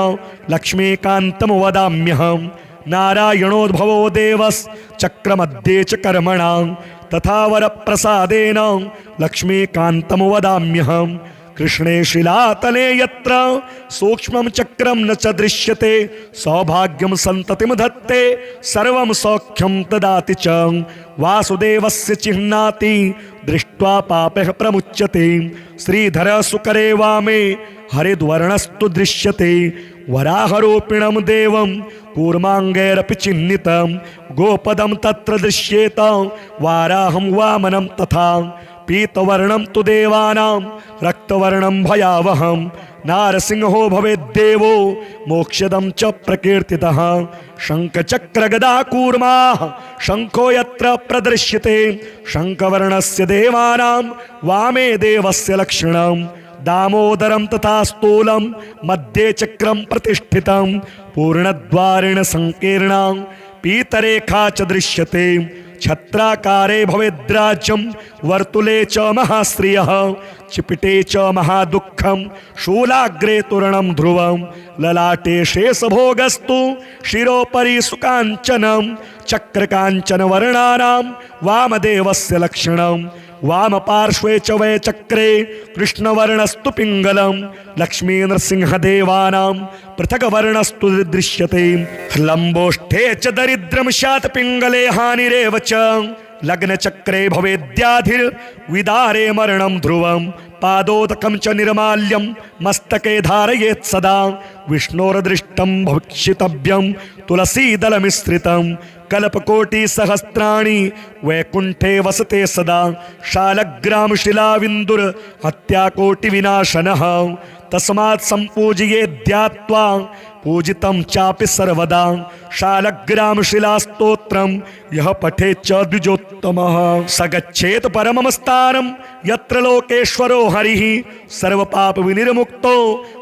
लक्ष्मीकान्तं वदाम्यहं नारायणोद्भवो देवश्चक्रमध्ये च कर्मणां तथा वरप्रसादेन लक्ष्मीकान्तं वदाम्यहं कृष्णे शिलातले यत्र सूक्ष्मं चक्रं न च दृश्यते सौभाग्यं सन्ततिं धत्ते सर्वं सौख्यं ददाति च वासुदेवस्य चिह्नाति दृष्ट्वा पापः प्रमुच्यते श्रीधर सुकरे वामे हरिद्वर्णस्तु दृश्यते वराहरूपिणं देवं कूर्माङ्गैरपि चिह्नितं गोपदं तत्र दृश्येत वाराहं वामनं तथा पीतवर्णं तु देवानां रक्तवर्णं भयावहं नारसिंहो भवेद्देवो मोक्षदं च प्रकीर्तितः शङ्खचक्रगदाकूर्माः शङ्खो यत्र प्रदृश्यते शङ्खवर्णस्य देवानां वामे देवस्य लक्षणं दामोदरं तथा स्थूलं मध्ये चक्रं प्रतिष्ठितं पूर्णद्वारेण संकीर्णां पीतरेखा च दृश्यते छत्राकारे भवेद्राज्यं वर्तुले च महाश्रियः चिपिटे च महादुःखं शूलाग्रे तोरणं ध्रुवं ललाटे शेषभोगस्तु शिरोपरि सुकाञ्चनं चक्रकाञ्चनवर्णानां वामदेवस्य लक्षणं वामपार्श्वे च वै चक्रे कृष्णवर्णस्तु पिङ्गलं लक्ष्मीनृसिंहदेवानां पृथग्वर्णस्तु दृश्यते लम्बोष्ठे च दरिद्रं स्यात् पिङ्गले हानिरेव च लग्नचक्रे भवेद्याधिर्विदारे मरणं ध्रुवं पादोदकं च निर्माल्यं मस्तके धारयेत् सदा विष्णोर्दृष्टं भक्षितव्यं तुलसीदलमिश्रितं कल्पकोटिसहस्राणि वैकुण्ठे वसते सदा शालग्रामशिलाविन्दुर हत्याकोटिविनाशनः तस्मात् सम्पूजये ध्यात्वा पूजितं चापि सर्वदा शालग्रामशिलास्तोत्रं यः पठेत् च द्विजोत्तमः स गच्छेत् परमं स्थानं यत्र लोकेश्वरो हरिः सर्वपापविनिर्मुक्तो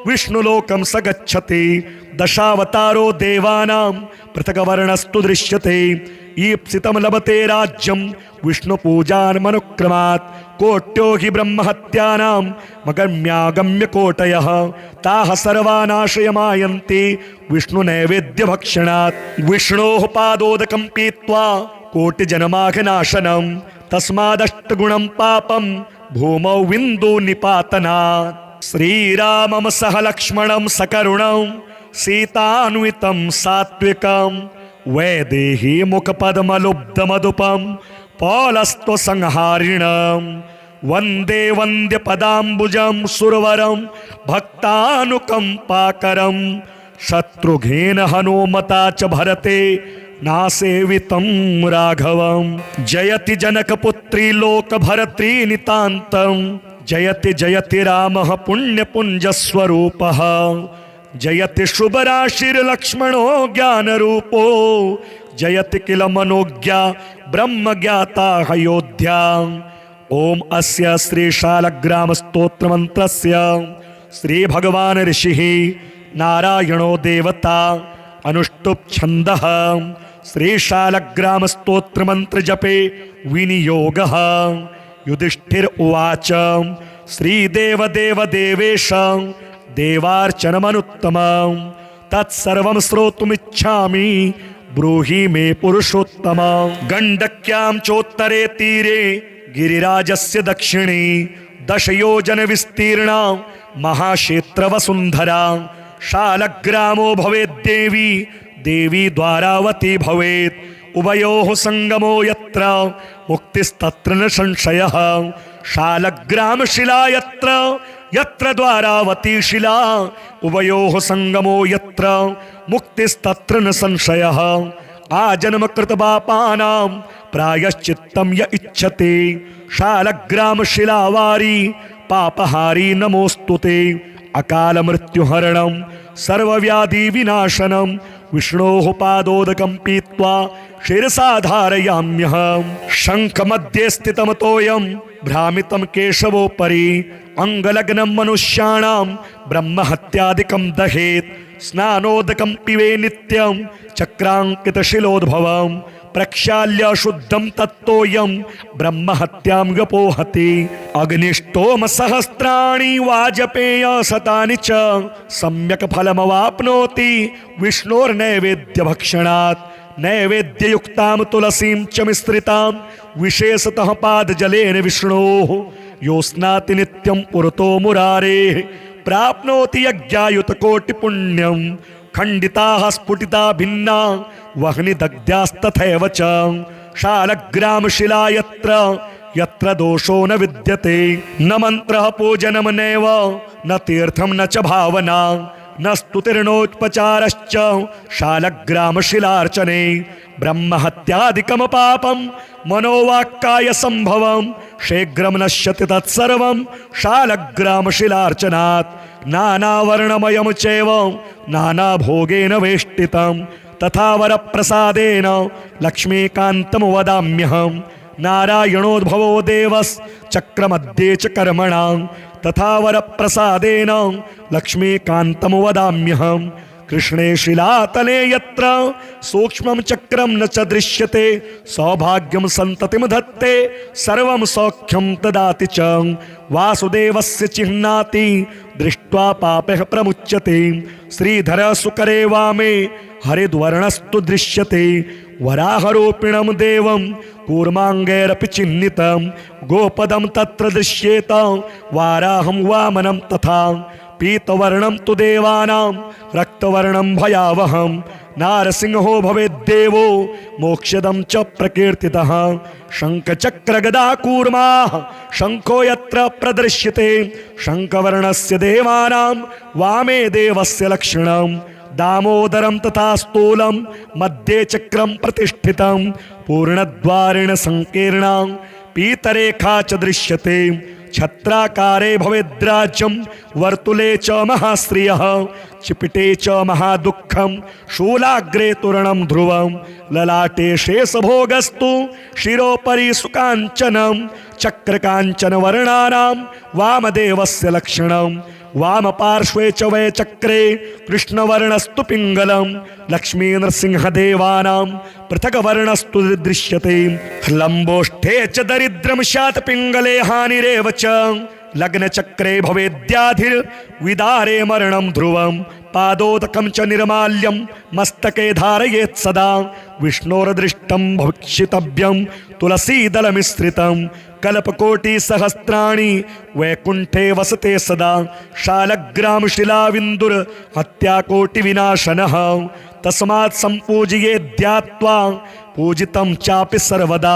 विष्णुलोकं स गच्छति दशावतारो देवानां पृथग्वर्णस्तु दृश्यते ईप्सितं लभते राज्यं विष्णुपूजान्मनुक्रमात् कोट्यो हि ब्रह्महत्यानां मगम्यागम्य कोटयः ताः सर्वा नाशयमायन्ति विष्णुनैवेद्यभक्षणात् विष्णोः पादोदकं पीत्वा कोटिजन्माघनाशनं तस्मादष्टगुणं पापं भूमौ बिन्दुनिपातनात् श्रीरामं सह लक्ष्मणं सकरुणं सीतान्वितं सात्विकं वैदेही मुखपद्मलुब्धमधुपं पौलस्त्वसंहारिणं वन्दे वन्द्यपदाम्बुजं सुरवरं भक्तानुकम्पाकरं शत्रुघ्नेन हनुमता च भरते नासेवितं राघवं जयति जनकपुत्री लोकभरत्री नितान्तं जयति जयति रामः पुण्यपुञ्जस्वरूपः जयति शुभराशिर्लक्ष्मणो ज्ञानरूपो जयति किल मनोज्ञा ब्रह्मज्ञाता अयोध्या ओम अस्य श्रीशालग्रामस्तोत्रमन्त्रस्य श्रीभगवान् ऋषिः नारायणो देवता अनुष्टुप् छन्दः श्रीशालग्रामस्तोत्रमन्त्रजपे विनियोगः युधिष्ठिर उवाच श्रीदेवदेव देवेश देवार्चनमनुत्तमं तत्सर्वं श्रोतुमिच्छामि ब्रूहि मे पुरुषोत्तम गण्डक्यां चोत्तरे तीरे गिरिराजस्य दक्षिणे 10 योजन विस्तीर्णा महाक्षेत्रवसुन्धरा शालग्रामो भवेद्देवी देवी द्वारावती भवेत् उभयोः संगमो यत्र मुक्तिस्तत्र न संशयः शालग्रामशिला यत्र यत्र द्वारावती शिला उभयोः संगमो यत्र मुक्तिस्तत्र न संशयः आजन्मकृतपापानां प्रायश्चित्तं य इच्छति शालग्रामशिलावारी पापहारी नमोस्तुते अकाल मृत्युहरणं सर्वव्याधिविनाशनं विष्णोः पादोदकं पीत्वा शिरसा धारयाम्यहं शङ्खमध्ये स्थितं तोयं भ्रामितं केशवोपरि अङ्गलग्नं मनुष्याणां ब्रह्महत्यादिकं दहेत् स्नानोदकं पिबे नित्यं चक्राङ्कितशिलोद्भवं प्रक्षाल्य शुद्धं तत्तोयं ब्रह्महत्यां गपोहति अग्निष्टोम सहस्राणि वाजपेय शतानि च सम्यक् फलमवाप्नोति विष्णोर्नैवेद्यभक्षणात् नैवेद्ययुक्तां तुलसीं च मिश्रितां विशेषतः पादजलेन विष्णोः योस्नाति नित्यं पुरतो मुरारेः प्राप्नोति यज्ञायुतकोटिपुण्यं खण्डिताः स्फुटिता भिन्ना वह्निदग्ध्यास्तथैव च शालग्रामशिला यत्र दोषो न विद्यते न मन्त्रः पूजनं नैव न तीर्थं न च भावना न स्तुतिर्नोपचारश्च शालग्रामशिलार्चने ब्रह्महत्यादिकं पापं मनोवाक्काय संभवं शीघ्रं नश्यति तत्सर्वं शालग्रामशिलार्चनात् नानावर्णमयं चैव नानाभोगेन वेष्टितं तथा वरप्रसादेन लक्ष्मीकान्तं वदाम्यहं नारायणोद्भवो देवश्चक्रमध्ये च कर्मणां तथा वरप्रसादेन लक्ष्मीकान्तं वदाम्यहं कृष्णे शिलातले यत्र सूक्ष्मं चक्रं न च दृश्यते सौभाग्यं सन्ततिं धत्ते सर्वं सौख्यं ददाति च वासुदेवस्य चिह्नाति दृष्ट्वा पापः प्रमुच्यते श्रीधर सुकरे वामे हरिद्वर्णस्तु दृश्यते वराहरूपिणं देवं कूर्माङ्गैरपि चिह्नितं गोपदं तत्र दृश्येत वाराहं वामनं तथा पीतवर्णं तु देवानां रक्तवर्णं भयावहं नारसिंहो भवेद्देवो मोक्षदं च प्रकीर्तितः शङ्खचक्रगदा कूर्माः शङ्खो यत्र प्रदृश्यते शङ्खवर्णस्य देवानां वामे देवस्य लक्षणं दामोदरं तथा स्थूलं मध्ये चक्रं प्रतिष्ठितं पूर्णद्वारेण संकीर्णां पीतरेखा च दृश्यते छत्राकारे भवेद्राज्यं वर्तुले च महाश्रियः चिपिटे च महादुःखं शूलाग्रे तोरणं ध्रुवं ललाटे शेषभोगस्तु शिरोपरि सुकाञ्चनं चक्रकाञ्चनवर्णानां वामदेवस्य लक्षणं वामपार्श्वे च वै चक्रे कृष्णवर्णस्तु पिङ्गलं लक्ष्मीनृसिंहदेवानां पृथग्वर्णस्तु दृश्यते लम्बोष्ठे च दरिद्रं स्यात् पिङ्गले हानिरेव च लग्नचक्रे भवेद्याधिर्विदारे मरणं ध्रुवं पादोदकं च निर्माल्यं मस्तके धारयेत् सदा विष्णोर्दृष्टं भक्षितव्यं तुलसीदलमिश्रितं कल्पकोटिसहस्राणि वैकुण्ठे वसते सदा शालग्रामशिलाविन्दुर हत्याकोटिविनाशनः तस्मात् सम्पूजये ध्यात्वा पूजितं चापि सर्वदा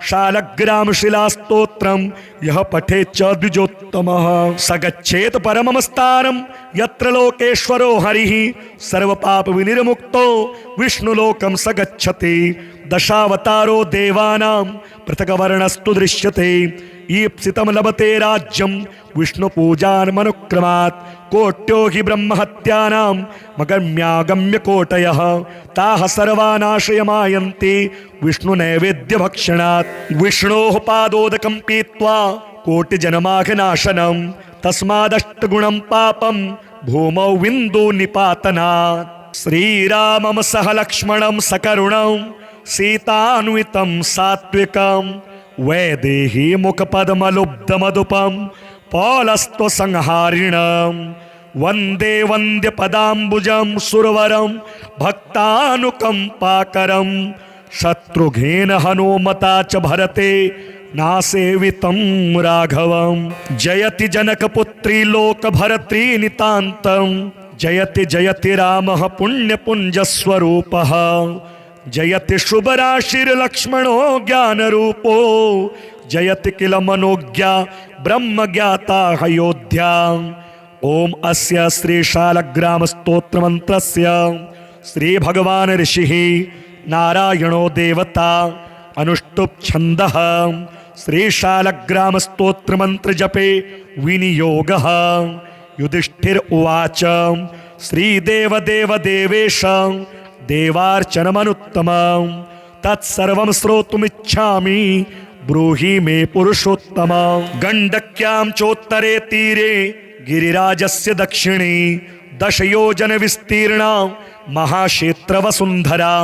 शालग्रामशिलास्तोत्रं यः पठेत् च द्विजोत्तमः स गच्छेत् परमं स्थानं यत्र लोकेश्वरो हरिः सर्वपापविनिर्मुक्तो विष्णुलोकं स गच्छति दशावतारो देवानां पृथग्वर्णस्तु दृश्यते ईप्सितं लभते राज्यं विष्णुपूजान्मनुक्रमात् कोट्यो हि ब्रह्महत्यानां मगम्यागम्य कोटयः ताः सर्वा नाशयमायन्ति विष्णुनैवेद्यभक्षणात् विष्णोः पादोदकं पीत्वा कोटिजन्माघनाशनं तस्मादष्टगुणं पापं भूमौ विन्दुनिपातनात् श्रीरामं सह लक्ष्मणं सकरुणं सीतान्वितं सात्विकं वैदेही मुखपद्मलुब्धमधुपं पौलस्त्वसंहारिणं वन्दे वन्द्यपदाम्बुजं सुरवरं भक्तानुकम्पाकरं शत्रुघ्नेन हनुमता च भरते नासेवितं राघवं जयति जनकपुत्री लोकभरत्री नितान्तं जयति जयति रामः पुण्यपुञ्जस्वरूपः जयति शुभराशिर्लक्ष्मणो ज्ञानरूपो जयति किल मनोज्ञा ब्रह्मज्ञाता अयोध्या ओम अस्य श्री शालग्रामस्तोत्रमन्त्रस्य श्री भगवान ऋषिः नारायणो देवता अनुष्टुप् छन्दः श्री शालग्रामस्तोत्रमन्त्र जपे विनियोगः युधिष्ठिर उवाच श्रीदेव देव देवेश देवार्चनमनुत्तमं तत्सर्वं श्रोतुमिच्छामि ब्रूहि मे पुरुषोत्तम गण्डक्यां चोत्तरे तीरे गिरिराजस्य दक्षिणे 10 योजन विस्तीर्णा महाक्षेत्रवसुन्धरा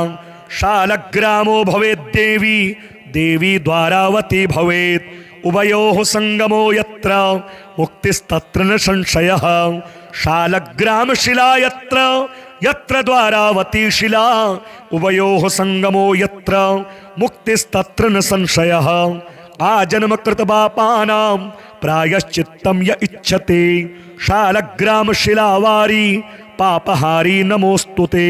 शालग्रामो भवेद्देवी देवी द्वारावती भवेत् उभयोः संगमो यत्र मुक्तिस्तत्र न संशयः शालग्रामशिला यत्र यत्र द्वारावती शिला उभयोः संगमो यत्र मुक्तिस्तत्र न संशयः आजन्म कृत पापानां प्रायश्चित्तं य इच्छते शालग्रामशिलावारी पापहारी नमोस्तुते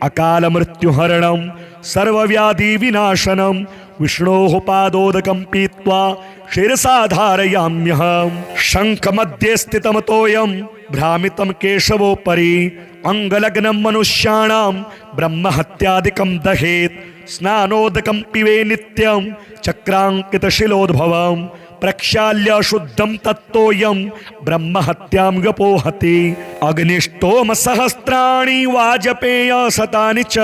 अकाल मृत्युहरणं सर्वव्याधिविनाशनं विष्णोः पादोदकं पीत्वा शिरसा धारयाम्यहम्। शङ्खमध्ये स्थितमतोऽयं भ्रामितं केशवोपरि अङ्गलग्नं मनुष्याणां ब्रह्महत्यादिकं दहेत्। स्नानोदकं पिबे नित्यं चक्राङ्कितशिलोद्भवं प्रक्षाल्य शुद्धं तत्तोऽयं ब्रह्महत्यां व्यपोहति। अग्निष्टोम सहस्राणि वाजपेय शतानि च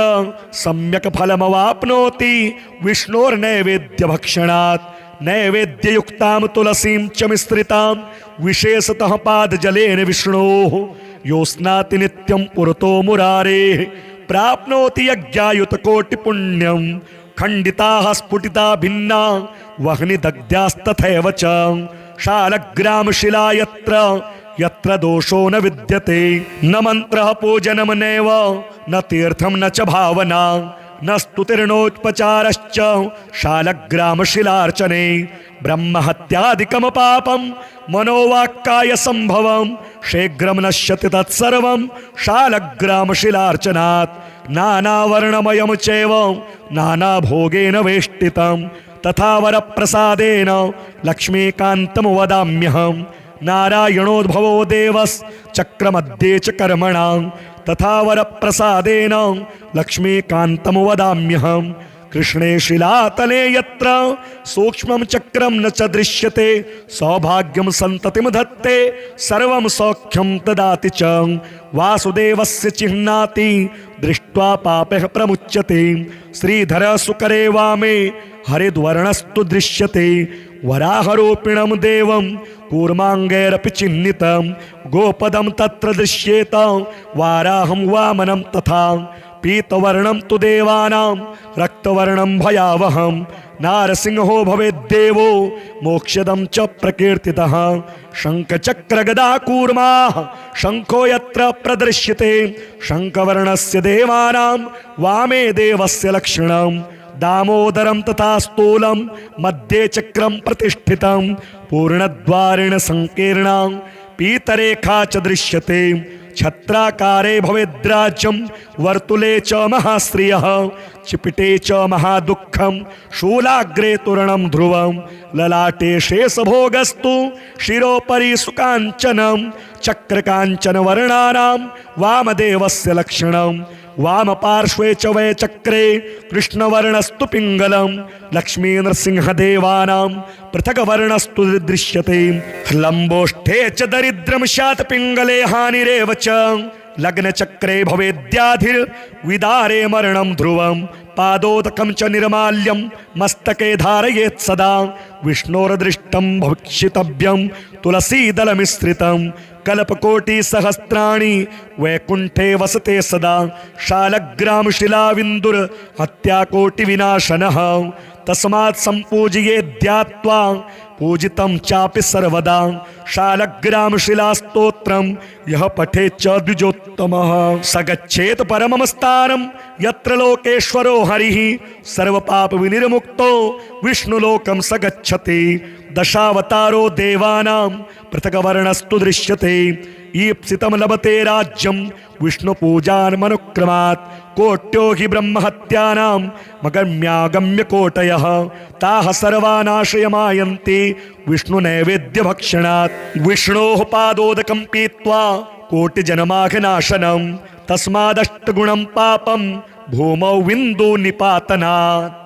सम्यक् फलमवाप्नोति विष्णोर्नैवेद्यभक्षणात्। नैवेद्ययुक्तां तुलसीं च मिश्रितां विशेषतः पादजलेन विष्णोः यो स्नाति नित्यं पुरतो मुरारेः प्राप्नोति यज्ञायुतकोटिपुण्यं। खण्डिताः स्फुटिता भिन्ना वह्निदग्ध्यास्तथैव च शालग्रामशिला यत्र दोषो न विद्यते न मन्त्रः पूजनं नैव न तीर्थं न च भावना न स्तुतिर्नोपचारश्च शालग्रामशिलार्चने। ब्रह्महत्यादिकं पापं मनोवाक्काय संभवं शीघ्रं नश्यति तत्सर्वं शालग्रामशिलार्चनात्। नानावर्णमयं चैव नानाभोगेन वेष्टितं तथा वरप्रसादेन लक्ष्मीकान्तं वदाम्यहम्। नारायणोद्भवो देवश्चक्रमध्ये च कर्मणां तथा वरप्रसादेन लक्ष्मीकान्तं वदाम्यहम्। कृष्णे शिलातले यत्र सूक्ष्मं चक्रं न च दृश्यते सौभाग्यं सन्ततिं धत्ते सर्वं सौख्यं ददाति च। वासुदेवस्य चिह्नाति दृष्ट्वा पापः प्रमुच्यते। श्रीधर सुकरे वामे हरिद्वर्णस्तु दृश्यते। वराहरूपिणं देवं कूर्माङ्गैरपि चिह्नितं गोपदं तत्र दृश्येत वाराहं वामनं तथा। पीतवर्णं तु देवानां रक्तवर्णं भयावहं नारसिंहो भवेद्देवो मोक्षदं च प्रकीर्तितः। शङ्खचक्रगदा कूर्माः शङ्खो यत्र प्रदृश्यते शङ्खवर्णस्य देवानां वामे देवस्य लक्षणं। दामोदरं तथा स्थूलं मध्ये चक्रं प्रतिष्ठितं पूर्णद्वारेण संकीर्णां पीतरेखा च दृश्यते। छत्राकारे भवेद्राज्यं वर्तुले च महाश्रियः चिपिटे च महादुःखं शूलाग्रे तोरणं ध्रुवं। ललाटे शेषभोगस्तु शिरोपरि सुकाञ्चनं चक्रकाञ्चनवर्णानां वामदेवस्य लक्षणं। वामपार्श्वे च वै चक्रे कृष्णवर्णस्तु पिङ्गलं लक्ष्मीनृसिंहदेवानां पृथग्वर्णस्तु दृश्यते। लम्बोष्ठे च दरिद्रं स्यात् पिङ्गले हानिरेव च लग्नचक्रे भवेद्याधिर्विदारे मरणं ध्रुवं। पादोदकं च निर्माल्यं मस्तके धारयेत् सदा विष्णोर्दृष्टं भक्षितव्यं तुलसीदलमिश्रितं। कल्पकोटिसहस्राणि वैकुण्ठे वसते सदा शालग्रामशिलाविन्दुर हत्याकोटिविनाशनः। तस्मात् सम्पूजये ध्यात्वा पूजितं चापि सर्वदा शालग्रामशिलास्तोत्रं यः पठेत् च द्विजोत्तमः। स गच्छेत् परमं स्थानं यत्र लोकेश्वरो हरिः सर्वपापविनिर्मुक्तो विष्णुलोकं स गच्छति। दशावतारो देवानां पृथग्वर्णस्तु दृश्यते। ईप्सितं लभते राज्यं विष्णुपूजान्मनुक्रमात्। कोट्यो हि ब्रह्महत्यानां मगम्यागम्य कोटयः ताः सर्वा नाशयमायन्ति विष्णुनैवेद्यभक्षणात्। विष्णोः पादोदकं पीत्वा कोटिजन्माघनाशनं तस्मादष्टगुणं पापं भूमौ विन्दुनिपातनात्।